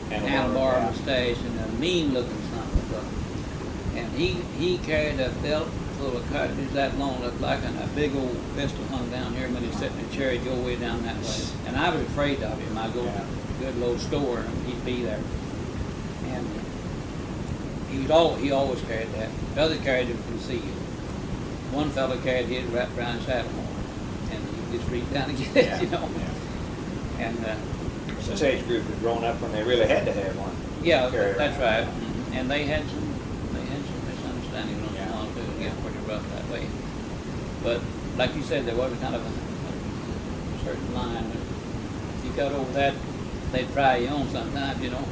handlebar mustache and a mean looking something. And he carried a belt full of cartridges that long, looked like, and a big old pistol hung down here. When he sat in the chair, he'd go way down that way. And I was afraid of him. I'd go to a good low store and he'd be there. And he always carried that. The other carried it concealed. One fellow carried his wrapped around his saddle horn, and he just reached down and get it, you know. Yeah. And this age group had grown up when they really had to have one. yeah, that's right. And they had some misunderstandings on the law too. It got pretty rough that way. But like you said, there was a kind of a certain line. If you got over that, they'd pry you on sometimes, you know.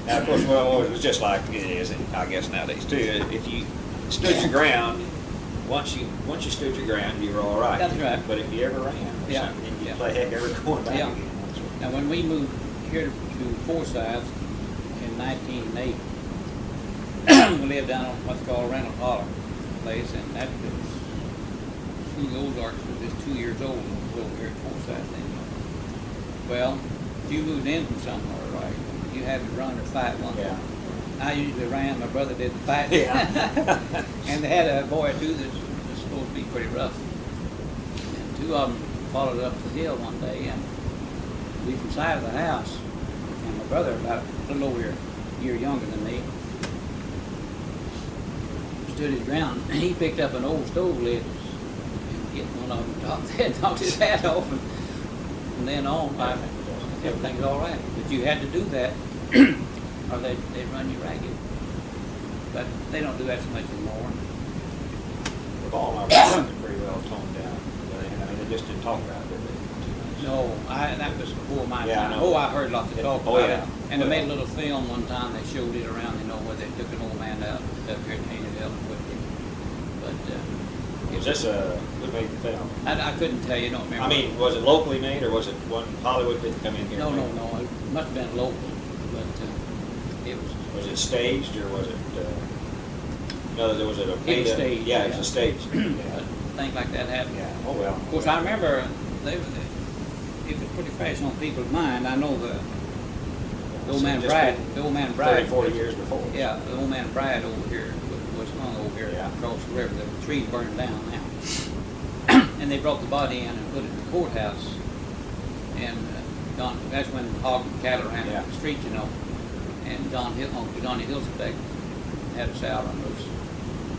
Now, of course, well, it was just like it is, I guess, nowadays too. If you stood your ground, once you stood your ground, you were all right. That's right. But if you ever ran or something, you'd play heck ever going back again. Now, when we moved here to Forsyth in 1980, we lived down on what's called Randall Holler place, and that was, the Ozarks was just 2 years old when we was over here at Forsyth then. Well, if you moved in from somewhere, right, you had to run or fight one. Yeah. I usually ran, my brother did the fighting. Yeah. And they had a boy too that was supposed to be pretty rough. And 2 of them followed up the hill one day, and we from the side of the house, and my brother, about a little over a year younger than me, stood his ground. He picked up an old stove lid and hit one of them top of the head, knocked his hat off, and from then on, everything's all right. But you had to do that, or they'd run you ragged. But they don't do that so much anymore. The ball and I was pretty well toned down. I mean, they just didn't talk about it, did they? No, that was before my Yeah, I time. know. Oh, I heard lots of talk Oh, about yeah. it. And they made a little film one time. They showed it around, you know, where they took an old man out up here and painted it up and put it. But Was this who made the film? I couldn't tell you. Don't remember. I mean, was it locally made, or was it one Hollywood didn't come in here? No, and no, make no. It must have been local, but it was. Was it staged, or was it? No, was it a? It was staged. Yeah, it was a stage. But things like that happened. Yeah. Oh well. Of course, I remember it was pretty fresh on people's mind. I know the old man Brad. The old man Brad. 40 years before. Yeah, the old man Brad over here was hung over here across the river. The trees burned down now. And they brought the body in and put it in the courthouse. And that's when hog and cattle ran the street, you know. And Uncle Johnny Hilsbeck had a sow on loose.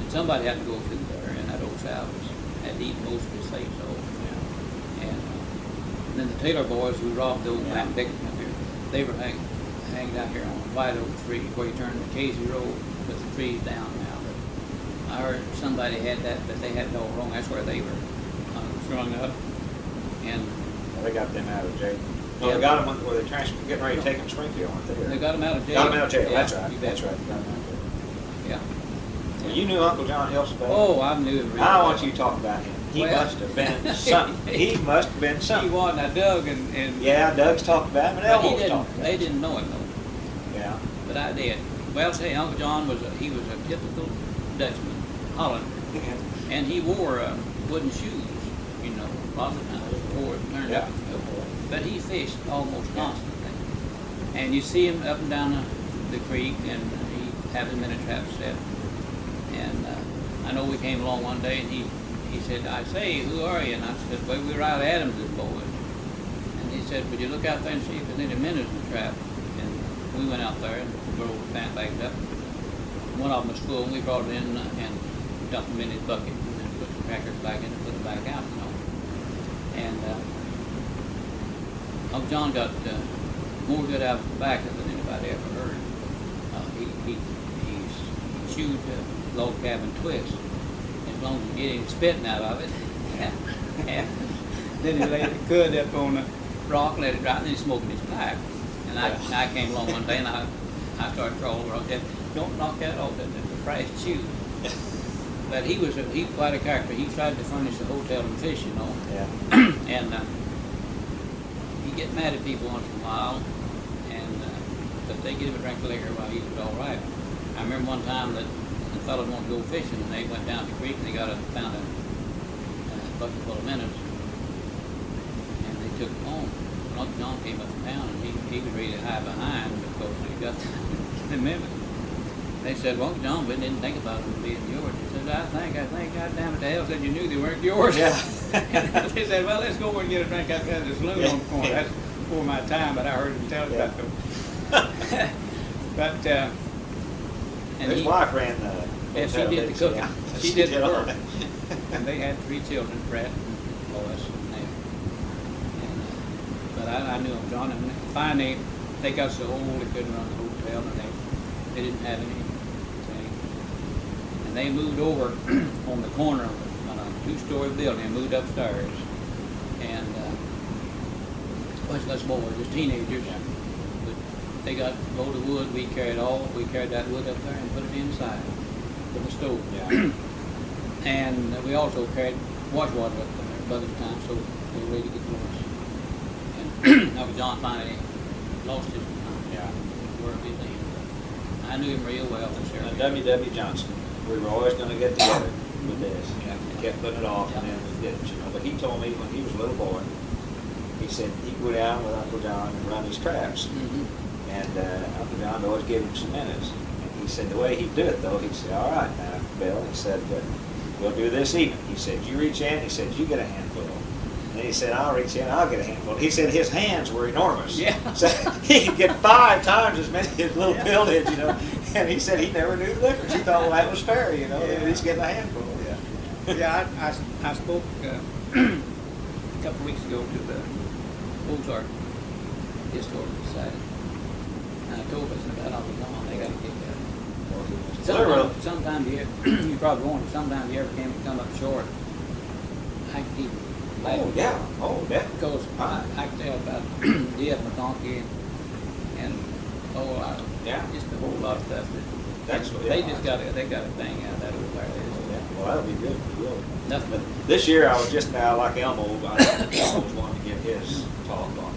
And somebody had to go through there, and that old sow had eaten most of his face off. And then the Taylor boys who robbed the old man Dick up here, they were hanging out here on a white oak tree where you turn the Casey Road with the trees down now. But I heard somebody had that, but they had it all wrong. That's where they were strung up. And They got them out of jail. No, they got them where they getting ready to take them to Springfield, weren't they? they got them out of jail. Got them out of jail. Yeah, That's right. you bet. That's right. Got them out of jail. Yeah. Well, you knew Uncle John Hilsbeck. Oh, I knew him. Really I well. want you to talk about him. He Well, must have been something. He must have been He something. wasn't. I dug and Yeah, Doug's talked about him, and but he Elmo's didn't. talked about They him. didn't know him though. Yeah. But I did. Well, say Uncle John was a typical Dutchman, Holland, and he wore wooden shoes. You know, a lot of times before it turned Yeah. out. But he fished almost constantly, and you see him up and down the creek, and he have him in a trap set. And I know we came along one day, and he said, "I say, who are you?" And I said, "Well, we're out Adams's boys." And he said, "Would you look out there and see if there's any minnows in the trap?" And we went out there, and the girl sandbagged up. One of them was full, and we brought it in and dumped them in his bucket, and then put the crackers back in and put them back out, you know. And Uncle John got more good out of tobacco than anybody ever heard. He chewed log cabin twist as long as you get him spitting out of it. And then he laid the cud up on the rock, let it dry, and then he smoked his pipe. And I came along one day and I started crawling over. I said, "Don't knock that off, that's a fresh chew." But he was quite a character. He tried to furnish the hotel and fish, you know. Yeah. And he'd get mad at people once in a while, and but they give him a drink of liquor while he was all right. I remember one time that the fellows wanted to go fishing, and they went down to the creek and they found a bucket full of minnows, and they took it home. And Uncle John came up from town, and he was ready to hide behind because he got the minnows. They said, "Well, Uncle John, we didn't think about them being yours." He said, I think, God damn it, the hell said you knew they weren't yours. Yeah. And they said, "Well, let's go over and get a drink out there at the saloon on the corner." That's before my time, but I heard him tell about them. But, and His wife ran the yeah, she hotel, did the didn't cooking. Yeah. She did the all work. that. And they had 3 children, Brett and Lois and them. And, but I knew them, John, and finally they got so old they couldn't run the hotel, and they didn't have anything. And they moved over on the corner of a 2-story building and moved upstairs. And much less boys, just teenagers. But they got a load of wood. We carried that wood up there and put it inside for the stove. Yeah. And we also carried wash water up there by the time, so we were ready to get lost. And Uncle John finally lost his where he lived. I knew him real well this year. W.W. Johnson. We were always going to get together with this. We kept putting it off, and then we didn't, you know. But he told me when he was a little boy, he said he'd go down with Uncle John and run his traps. Mm-hmm. And Uncle John would always give him some minutes. And he said the way he'd do it, though, he'd say, "All right, now, Bill," he said, "we'll do this even." He said, "You reach in," he said, "you get a handful." And he said, "I'll reach in, I'll get a handful." He said his hands were enormous. Yeah. So he could get 5 times as many as little Bill did, you know. And he said he never knew the difference. He thought, well, that was fair, you know. Yeah. He's getting a handful. Yeah, I spoke a couple of weeks ago to the Ozarks Historical Society. And I told them about Uncle John, they got to get that. Sometime you probably won't, sometime you ever come up short, I can keep Oh, yeah. Oh, definitely. Because I can tell about D.F. McConkey and just a whole lot of stuff. They got a thing out of that over there. Well, that'll be good. We will. Nothing but This year I was just now like Elmo. I always wanted to get his talk on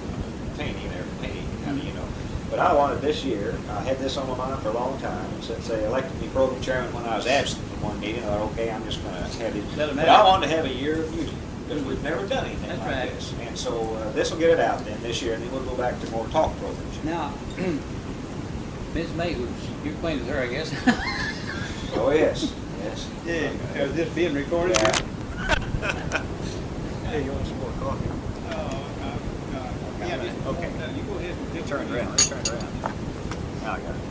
painting and everything, you know. But I wanted this year. I had this on my mind for a long time. And since they elected me program chairman when I was absent from one meeting, I thought, okay, I'm just going to have it. But I wanted to have a year of music because we've never done anything That's like right. this. And so this will get it out then this year, and then we'll go back to more talk programs. now, Miss Mayhoops, you're acquainted with her, I guess. Oh yes, yes. Yeah, is this being recorded? Yeah. Hey, you want some more coffee? Yeah, Okay. you go ahead. You turn it around. Turn it around. Now I got it.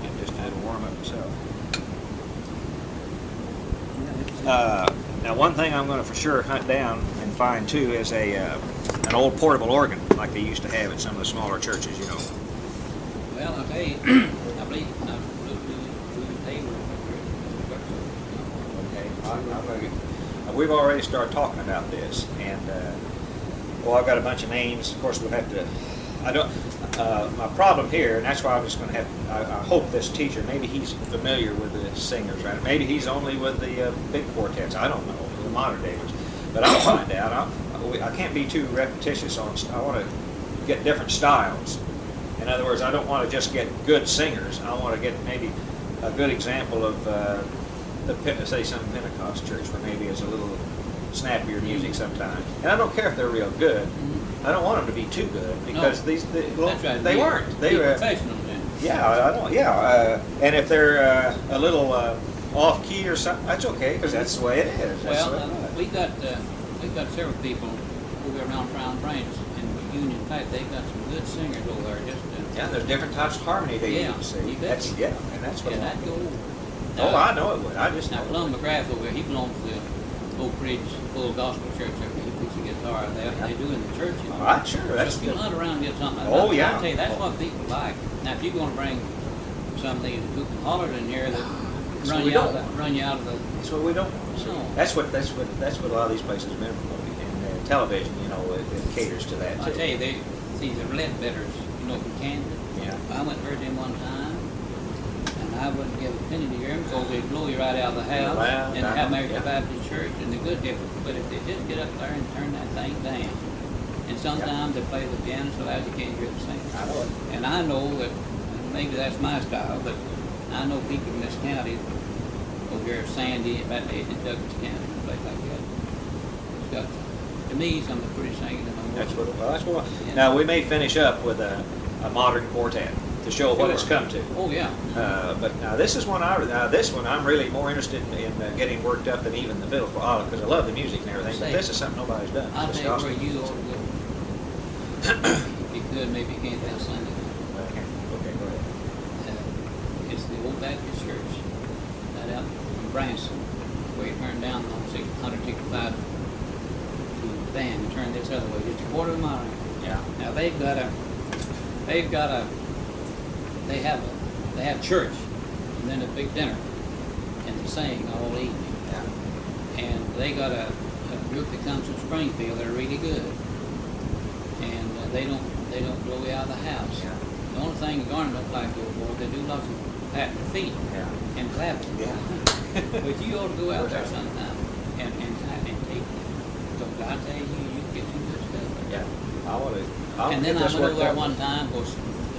And just had to warm up myself. Now, one thing I'm going to for sure hunt down and find too is an old portable organ like they used to have at some of the smaller churches, you know. Well, I'll tell you, I believe through the table. Okay. We've already started talking about this, and well, I've got a bunch of names. Of course, we'll have to. My problem here, and that's why I'm just going to have, I hope this teacher, maybe he's familiar with the singers, right? Maybe he's only with the big quartets, I don't know, the modern day ones. But I'll find out. I can't be too repetitious on, I want to get different styles. In other words, I don't want to just get good singers. I want to get maybe a good example of, say, some Pentecost church where maybe it's a little snappier music sometimes. And I don't care if they're real good. I don't want them to be too good because That's right. they weren't. They be were professional then. Yeah, I don't. Yeah, and if they're a little off key or something, that's okay because that's the way it is. That's the way it is. We've got several people over around Crown Branch and Union. In fact, they've got some good singers over there. Yeah, there's different types of harmony they use. See, you bet. that's and that's what. And that go. Oh, I know it would. I just Now, know. Plum McGrath over here, he belongs to the Oak Ridge Full Gospel Church over here. He plays the guitar. They do in the church. You know. All right, sure, that's If you good. hunt around and get something. Oh, yeah. I'll tell you, that's what people like. Now, if you're going to bring something that's hoop and hollered in here that That's run what we you out, don't want. run you out of the. That's what we don't want. See, No. that's what a lot of these places have been promoting. And television, you know, it caters to that I too. tell you, these are lead betters. You know, from Kansas. Yeah. I went and heard them one time, and I wouldn't give a penny to hear them because they'd blow you right out of the house Well, and I have know, American yeah. Baptist Church and the good difference. But if they just get up there and turn that thing down, and sometimes they play the piano so loud you can't hear the singer. I know it. And I know that maybe that's my style, but I know people in this county over here, Sandy, about in Douglas County, and place like that. It's got, to me, some of the pretty singing in the world. That's what. Well, that's what. Yeah. Now we may finish up with a modern quartet to show what it's come to. Oh, yeah. But now this is one this one I'm really more interested in getting worked up than even the fiddle for because I love the music and everything. But this is something nobody's done. I'll This tell you gospel. where you ought to go. If you could, maybe you can't tell Sunday. Okay, go ahead. It's the Old Baptist Church, right out in Branson, where you turn down on 165 to Van, and turn this other way, just a quarter of a mile. Yeah. Now they have church, and then a big dinner, and they sing all evening. Yeah. And they got a group that comes from Springfield that are really good, and they don't blow you out of the house. Yeah. The only thing Garner don't like to go for, they do lots of patting their feet Yeah. and clapping. Yeah. But you ought to go out there sometime and take. So I tell you, you get some good stuff. Yeah. And then I went over there one time, of course,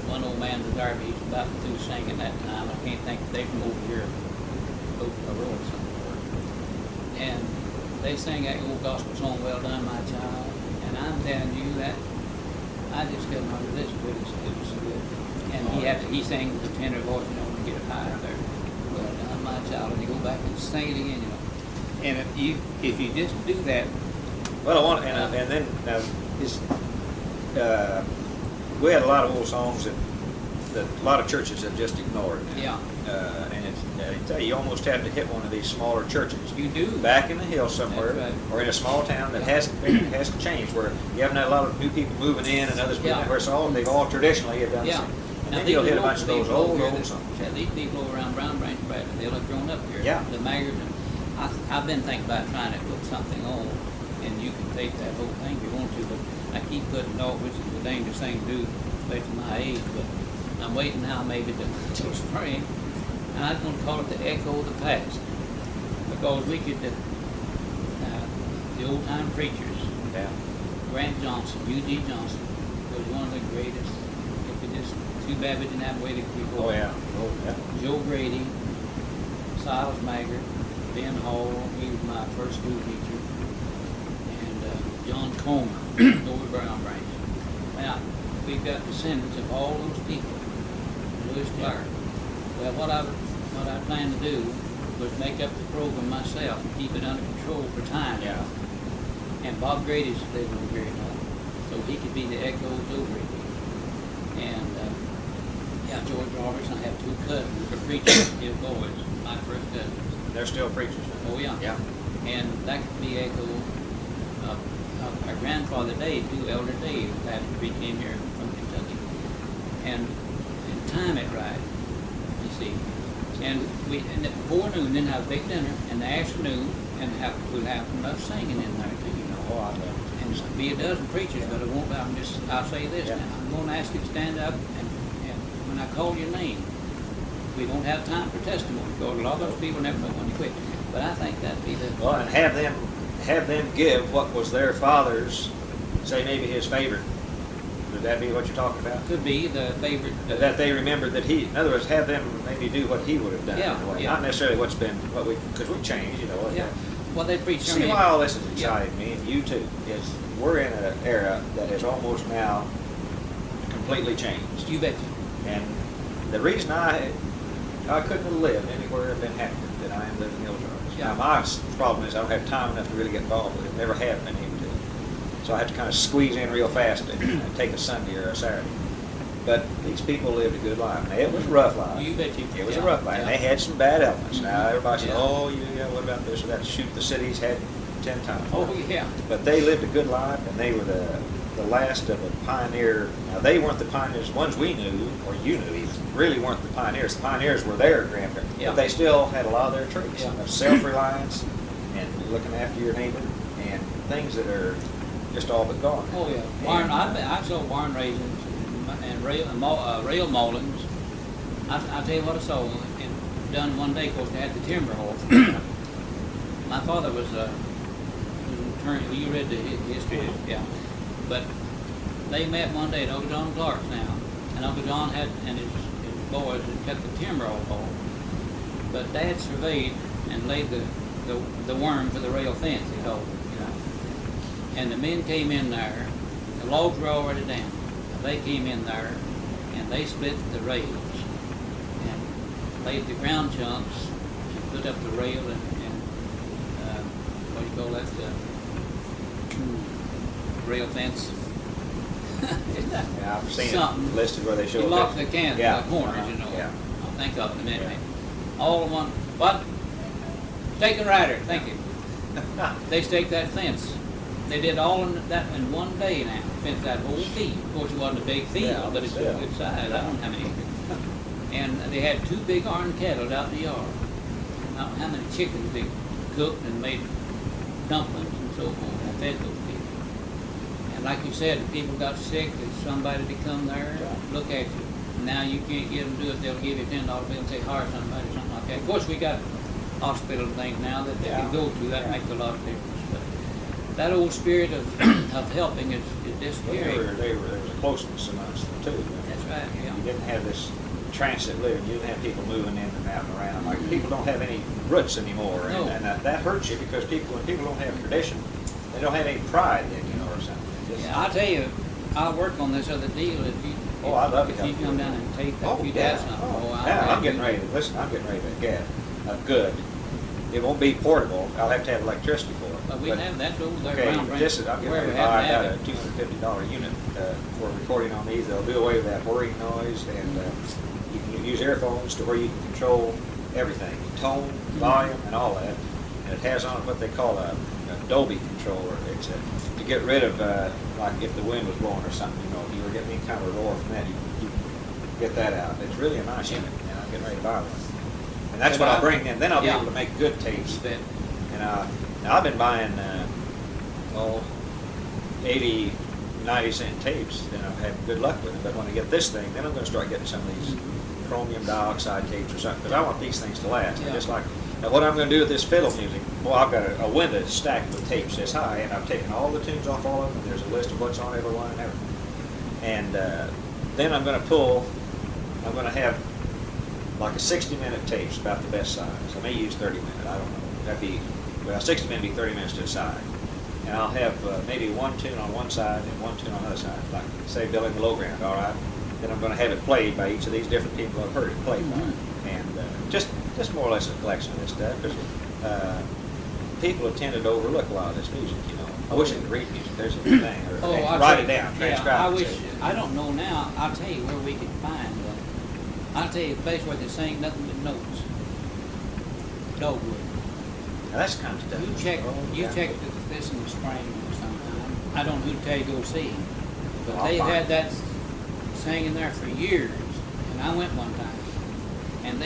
one old man was there, but he was about through singing that time. I can't think, they from over here, over the road somewhere. And they sang that old gospel song, Well Done, My Child. And I'm telling you that, I just couldn't hardly listen to it, it was so good. And he sang with a tenor voice, you know, to get it high up there. Well done, my child, and you go back and sing it again, you know. And if you just do that. Well, I want and then we had a lot of old songs that a lot of churches have just ignored. Yeah. And I tell you, you almost have to hit one of these smaller churches. You do. Back in the hills somewhere, That's right. or in a small town that hasn't changed, where you haven't had a lot of new people moving in and others moving Yeah. in, where they've all traditionally have done the Yeah. same. And Now, then you'll these hit a bunch of those local old people over here songs. that- These people around Brown Branch, Bradley, they'll have grown up here. Yeah. The Maggard, and I've been thinking about trying to put something on, and you can take that whole thing if you want to, but I keep putting off, which is a dangerous thing to do, especially my age, but I'm waiting now maybe till spring, and I'm gonna call it the Echo of the Past, because we could, the old time preachers, Yeah. Grant Johnson, U.G. Johnson, was one of the greatest. If it just, too bad we didn't have a way to keep Oh going. yeah. Oh yeah. Joe Grady, Silas Maggard, Ben Hall, he was my first school teacher, and John Comer, over Brown Branch. Now, we've got descendants of all those people. Louis Clark. Well, what I plan to do was make up the program myself and keep it under control for time. Yeah. And Bob Grady's living over here now, so he could be the echoes over it. And George Robertson, I have two cousins who are preachers, his boys, my first cousins. They're still preachers. Oh yeah. Yeah. And that could be echo of our grandfather Dave, too, Elder Dave, pastor preached in here from Kentucky. And time it right, you see. And before noon, have a big dinner, and the afternoon, and we'll have enough singing in there too, you know. Oh, I know. And Be a dozen preachers, but it won't, I'll say this Yeah. now. I'm gonna ask you to stand up and when I call your name, we don't have time for testimony, because a lot of those people never know when you quit. But I think that'd be the. Well, and have them give what was their father's, say maybe his favorite. Would that be what you're talking about? Could be the favorite. That they remembered that he, in other words, have them maybe do what he would have done. Yeah, in a way. yeah. Not necessarily because we changed, you know. Yeah. Well, they preach. See why all this is exciting me and you too is we're in an era that is almost now completely changed. You bet. And the reason I couldn't have lived anywhere and been happier than I am living in the Ozarks. Yeah. Now my problem is I don't have time enough to really get involved with it. Never have been able to. So I have to kind of squeeze in real fast and take a Sunday or a Saturday. But these people lived a good life. Now, it was a rough life. You bet you. It was a rough life. And they had some bad elements. Now everybody said, Yeah. oh, yeah, what about this or that? Shoot, the cities had 10 times. Oh, yeah. But they lived a good life, and they were the last of a pioneer. Now, they weren't the pioneers. The ones we knew, or you knew even, really weren't the pioneers. The pioneers were their grandparents. Yeah. But they still had a lot of their traits Yeah. of self-reliance and looking after your neighbor and things that are just all but gone. Oh, yeah. Barn, I saw barn raisins and rail moldings. I'll tell you what I saw, and done one day, of course, they had the timber horse. My father was an attorney. Well, you read the history, yeah. But they met one day at Uncle John Clark's now, and Uncle John and his boys had cut the timber off. But Dad surveyed and laid the worm for the rail fence, he told me, you know. And the men came in there, the logs were already down. They came in there and they split the rails and laid the ground chunks and put up the rail and what do you call that, rail fence. Isn't that Yeah, I've seen something? it listed where they show You a lock the picture. cans, Yeah. the corners, Uh-huh. you know. Yeah. I'll think of it in a minute. Yeah. All in one. What? Stake and rider, thank you. They staked that fence. They did all that in one day now. Fenced that whole field. Of course, it wasn't a big field, Yeah, but it's a yeah. good size. I don't know how many acres. And they had 2 big iron kettles out in the yard. I don't know how many chickens they cooked and made dumplings and so forth and fed those people. And like you said, if people got sick, there's somebody to come there and look at you. Now you can't get them to do it. They'll give you a $10 bill and say hire somebody or something like that. Of course, we got hospital things now that they can go to. That makes a lot of difference. But that old spirit of helping is disappearing. There was a closeness amongst them too. That's right, yeah. You didn't have this transit living. You didn't have people moving in and out and around. Like people don't have any roots anymore, No. and that hurts you because when people don't have tradition, they don't have any pride in you or something. Yeah, I'll tell you, I'll work on this other deal if you. Oh, I'd love to If help you you come with down that. and take that, Oh, if you'd yeah. have something. Oh, I'll yeah, I'm have getting you. ready to listen. I'm getting ready to get a good. It won't be portable. I'll have to have electricity for it. But we have, that's over there Okay, around. but this is, I'm getting where ready we to have buy have about a it. $250 unit for recording on these. They'll do away with that whirring noise, and you can use earphones to where you can control everything, tone, volume, and all that. And it has on what they call a Dolby controller. It's to get rid of, like if the wind was blowing or something, you know, if you were getting any kind of roar from that, you get that out. It's really a nice unit, and I'm getting ready to buy one. And that's what I'll bring in. Then I'll be able to make good tapes. You bet. And now I've been buying 80, 90-cent tapes, and I've had good luck with them. But when I get this thing, then I'm going to start getting some of these chromium dioxide tapes or something, because I want these things to last. Yeah. Just like, now what I'm going to do with this fiddle music, well, I've got a window stacked with tapes this high, and I've taken all the tunes off all of them, and there's a list of what's on every one and everything. And then I'm going to have like a 60-minute tapes, about the best size. I may use 30 minutes, I don't know. That'd be, 60 minutes would be 30 minutes to the side. And I'll have maybe one tune on one side and one tune on the other side, like say Billy Below Ground, all right? Then I'm going to have it played by each of these different people I've heard it played by. And just more or less a collection of this stuff, because people have tended to overlook a lot of this music, you know. I wish I could read music, there's a thing, or write it down, transcribe it. I don't know now. I'll tell you where we can find I'll tell you a place where they sing nothing but notes. Dogwood. Now that's kind of stuff. You check this in the spring or sometime. I don't know who to tell you to go see. But I'll they've find had it. that singing there for years. And I went one time. And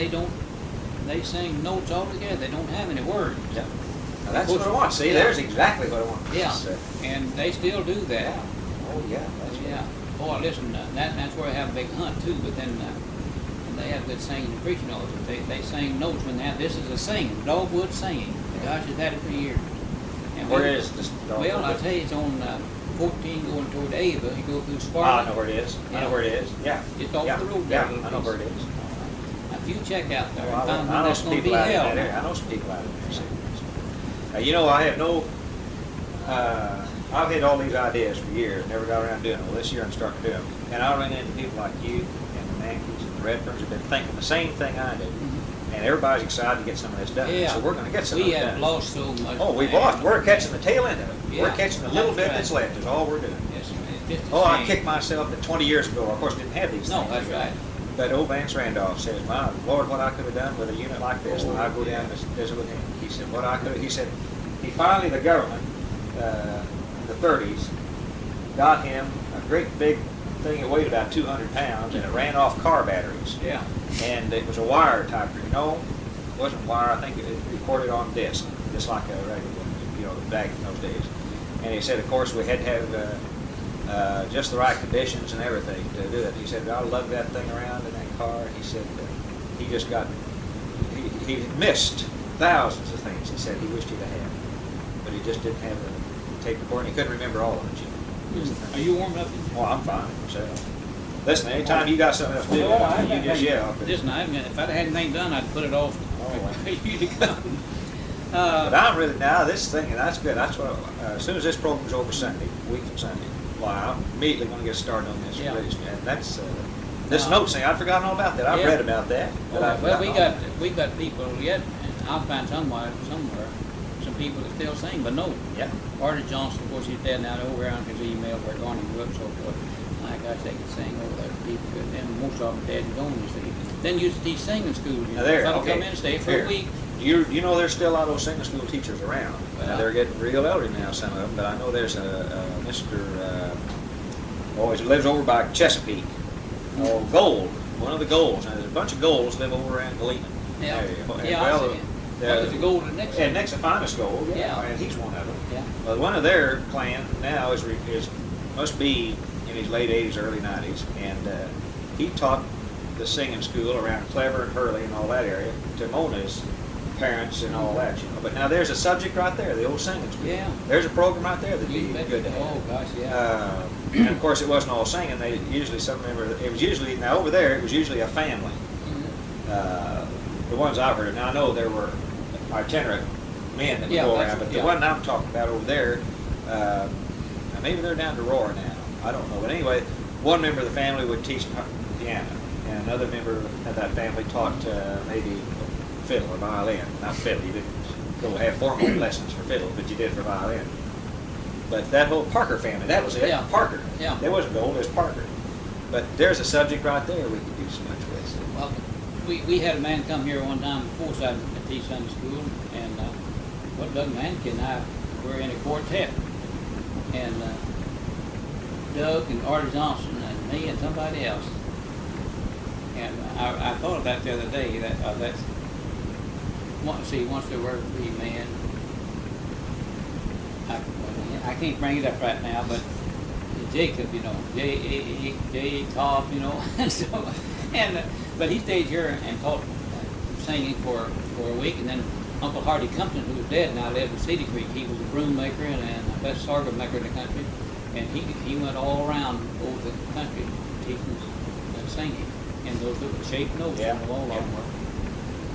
they sing notes all together. They don't have any words. Yeah. Now, that's what I want. See, there's exactly what I want. Yeah, and they still do that. Yeah. Oh, yeah. That's Yeah. Boy, listen, that's where they have a big hunt too, but then and they have good singing and preaching also. They sing notes when they have, this is a singing, dogwood singing. The gosh has had it for years. And Where is this dogwood? Well, I tell you, it's on 14 going toward Ava. You go through Oh, Sparta. I know where it is. I know where it is. Yeah. It's off yeah. the road Yeah, there. a little I know piece. where it is. Now, if you check out there Well, and find I one know that's some going to be people out in held. that area. I know some people out in there. See. You know, I have no. I've had all these ideas for years, never got around doing them. Well, this year I'm starting to do them. And I run into people like you and the Mankeys and the Redburns who've been thinking the same thing I do. And everybody's excited to get some of this done. Yeah. So we're going to get some of We it have done. lost so much. Oh, we've land. lost. We're catching the tail end of it. Yeah. We're catching the little bit That's that's right. left is all we're doing. Yes, it's just a Oh, I shame. kicked myself that 20 years ago, of course, didn't have these No, things. that's right. But old Vance Randolph says, my Lord, what I could have done with a unit like this when I go down and visit with him. He said, what I could, he said, he finally, the government, in the 30s, got him a great big thing that weighed about 200 pounds and it ran off car batteries. Yeah. And it was a wire type, no, it wasn't wire, I think it recorded on disc, just like a regular one, you know, back in those days. And he said, of course, we had to have just the right conditions and everything to do it. He said, I lugged that thing around in that car. He said, he just got, he missed thousands of things, he said, he wished he'd have had. But he just didn't have the tape recorder, and he couldn't remember all of it, you know. Are you warmed up? Oh, I'm fine myself. Listen, anytime you got something else to do, you just yell. Listen, if I'd had anything done, I'd put it off for you to come. But I'm really, now this thing, and that's good, that's what, as soon as this program's over Sunday, week from Sunday, well, I'm immediately gonna get started on this. Yeah. And that's, this note thing, I'd forgotten all about that. I've Yeah. read about that. But I've Well, forgotten we got people yet, and I'll find somewhere, some people that still sing, but no. Yeah. Artie Johnson, of course, he's dead now, over on his email where Garney grew up, so forth. My gosh, they could sing over there, people could, and most of them dead and gone, you see. Then used to teach singing school, you Now know. there, Fellow okay. come in and stay for Here. a week. You know there's still a lot of those singing school teachers around. Now Well. they're getting real elderly now, some of them, but I know there's a Mr. Always lives over by Chesapeake. Oh, Gold, one of the Golds. Now there's a bunch of Golds live over around Gleeman. Yeah, area. And yeah, well, I see him. Well, there's a golden next. And next to Finest Gold, Yeah. and he's one of them. Yeah. Well, one of their clan now is must be in his late 80s, early 90s, and he taught the singing school around Clever and Hurley and all that area to Mona's parents and all that, you know. But now there's a subject right there, the old singing school. Yeah. There's a program right there that'd You be bet. good to have. Oh, gosh, yeah. And of course, it wasn't all singing. They usually it was usually now over there. It was usually a family. The ones I've heard of. Now I know there were itinerant men that would Yeah, go that's- around, but yeah. the one I'm talking about over there, now maybe they're down to Roar now. I don't know. But anyway, one member of the family would teach piano, and another member of that family taught maybe fiddle or violin. Not fiddle. You didn't go have formal lessons for fiddle, but you did for violin. But that whole Parker family, that was it. Yeah. Parker. Yeah. There wasn't Gold, there's Parker. But there's a subject right there we could do so much with. Well, we had a man come here one time before Forsyth to teach Sunday school, and Doug Mankin and I were in a quartet, and Doug and Artie Johnson and me and somebody else. And I thought about the other day that's once there were three men. I can't bring it up right now, but Jacob, you know, Jacob, you know, and so, but he stayed here and taught singing for a week, and then Uncle Hardy Compton, who was dead now, lived in Cedar Creek. He was a broom maker and the best sorghum maker in the country, and he went all around over the country teaching singing, and those little shaped notes, Yeah. all of them were.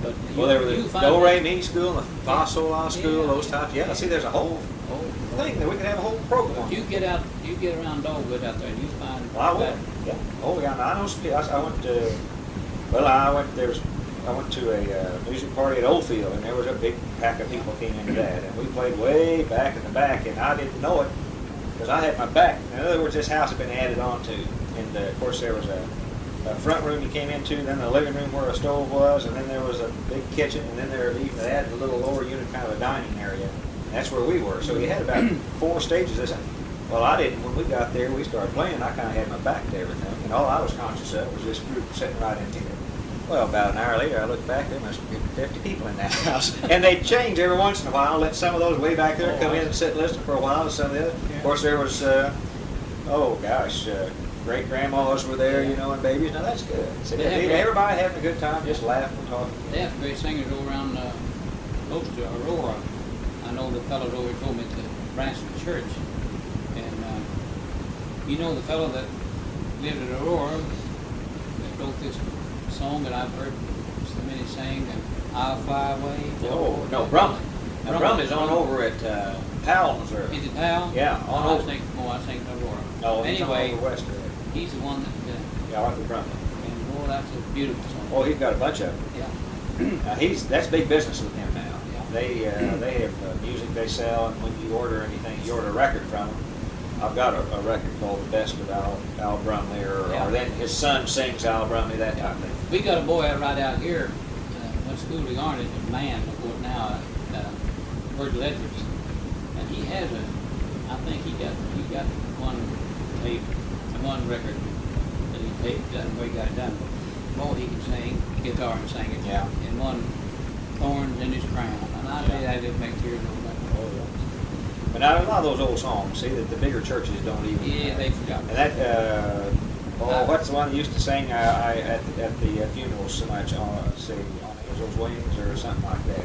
But Well, there was you the find Do that- Re Mi school and the Fa Sol La school, Yeah. those types. Yeah, see, there's a whole Oh, thing that we could have a whole program on. you get around Dogwood out there, and you find Well, I that. would. Yeah. Oh, yeah. I know some people. I went to. Well, I went to a music party at Oldfield, and there was a big pack of people came into that, and we played way back in the back, and I didn't know it because I had my back. In other words, this house had been added on to, and of course there was a front room you came into, then the living room where a stove was, and then there was a big kitchen, and then there even added a little lower unit, kind of a dining area. And that's where we were. So you had about 4 stages. Well, I didn't. When we got there, we started playing. I kind of had my back to everything, and all I was conscious of was this group sitting right in here. Well, about an hour later, I looked back, there must be 50 people in that house. And they change every once in a while, let some of those way back there come in and sit and listen for a while, and some of the other. Of course, there was, great-grandmas were there, you know, and babies. Now, that's good. So, everybody having a good time, just laughing and talking. They have great singers over around close to Aurora. I know the fellow over told me to Branson Church. And you know the fellow that lived in Aurora that wrote this song that I've heard so many sing, and I'll Fly Away. Oh, no, Brumley. Now, Brumley's on over at Powell, Missouri. Is it Powell? Yeah, on over. I think Aurora. No, he's anyway, on over west there. he's the one that, Yeah, Arthur Brumley. and boy, that's a beautiful song. Oh, he's got a bunch of them. Yeah. That's big business with him now. Yeah. They have music they sell, and when you order anything, you order a record from them. I've got a record called The Best of Al Brumley, or then his son sings Al Brumley, that type of thing. We got a boy right out here, went to school to Garnet, a man, of course, now, Virgil Edwards. And he has I think he got one tape, one record that he taped, done where he got it done. Boy, he can sing guitar and sing it. Yeah. And one, Thorns in His Crown. And I tell you, that did make tears roll back. Oh, yeah. But now, a lot of those old songs, see, that the bigger churches don't even. Yeah, they forgot. And that, what's the one you used to sing at the funerals so much? On Angels' Wings or something like that.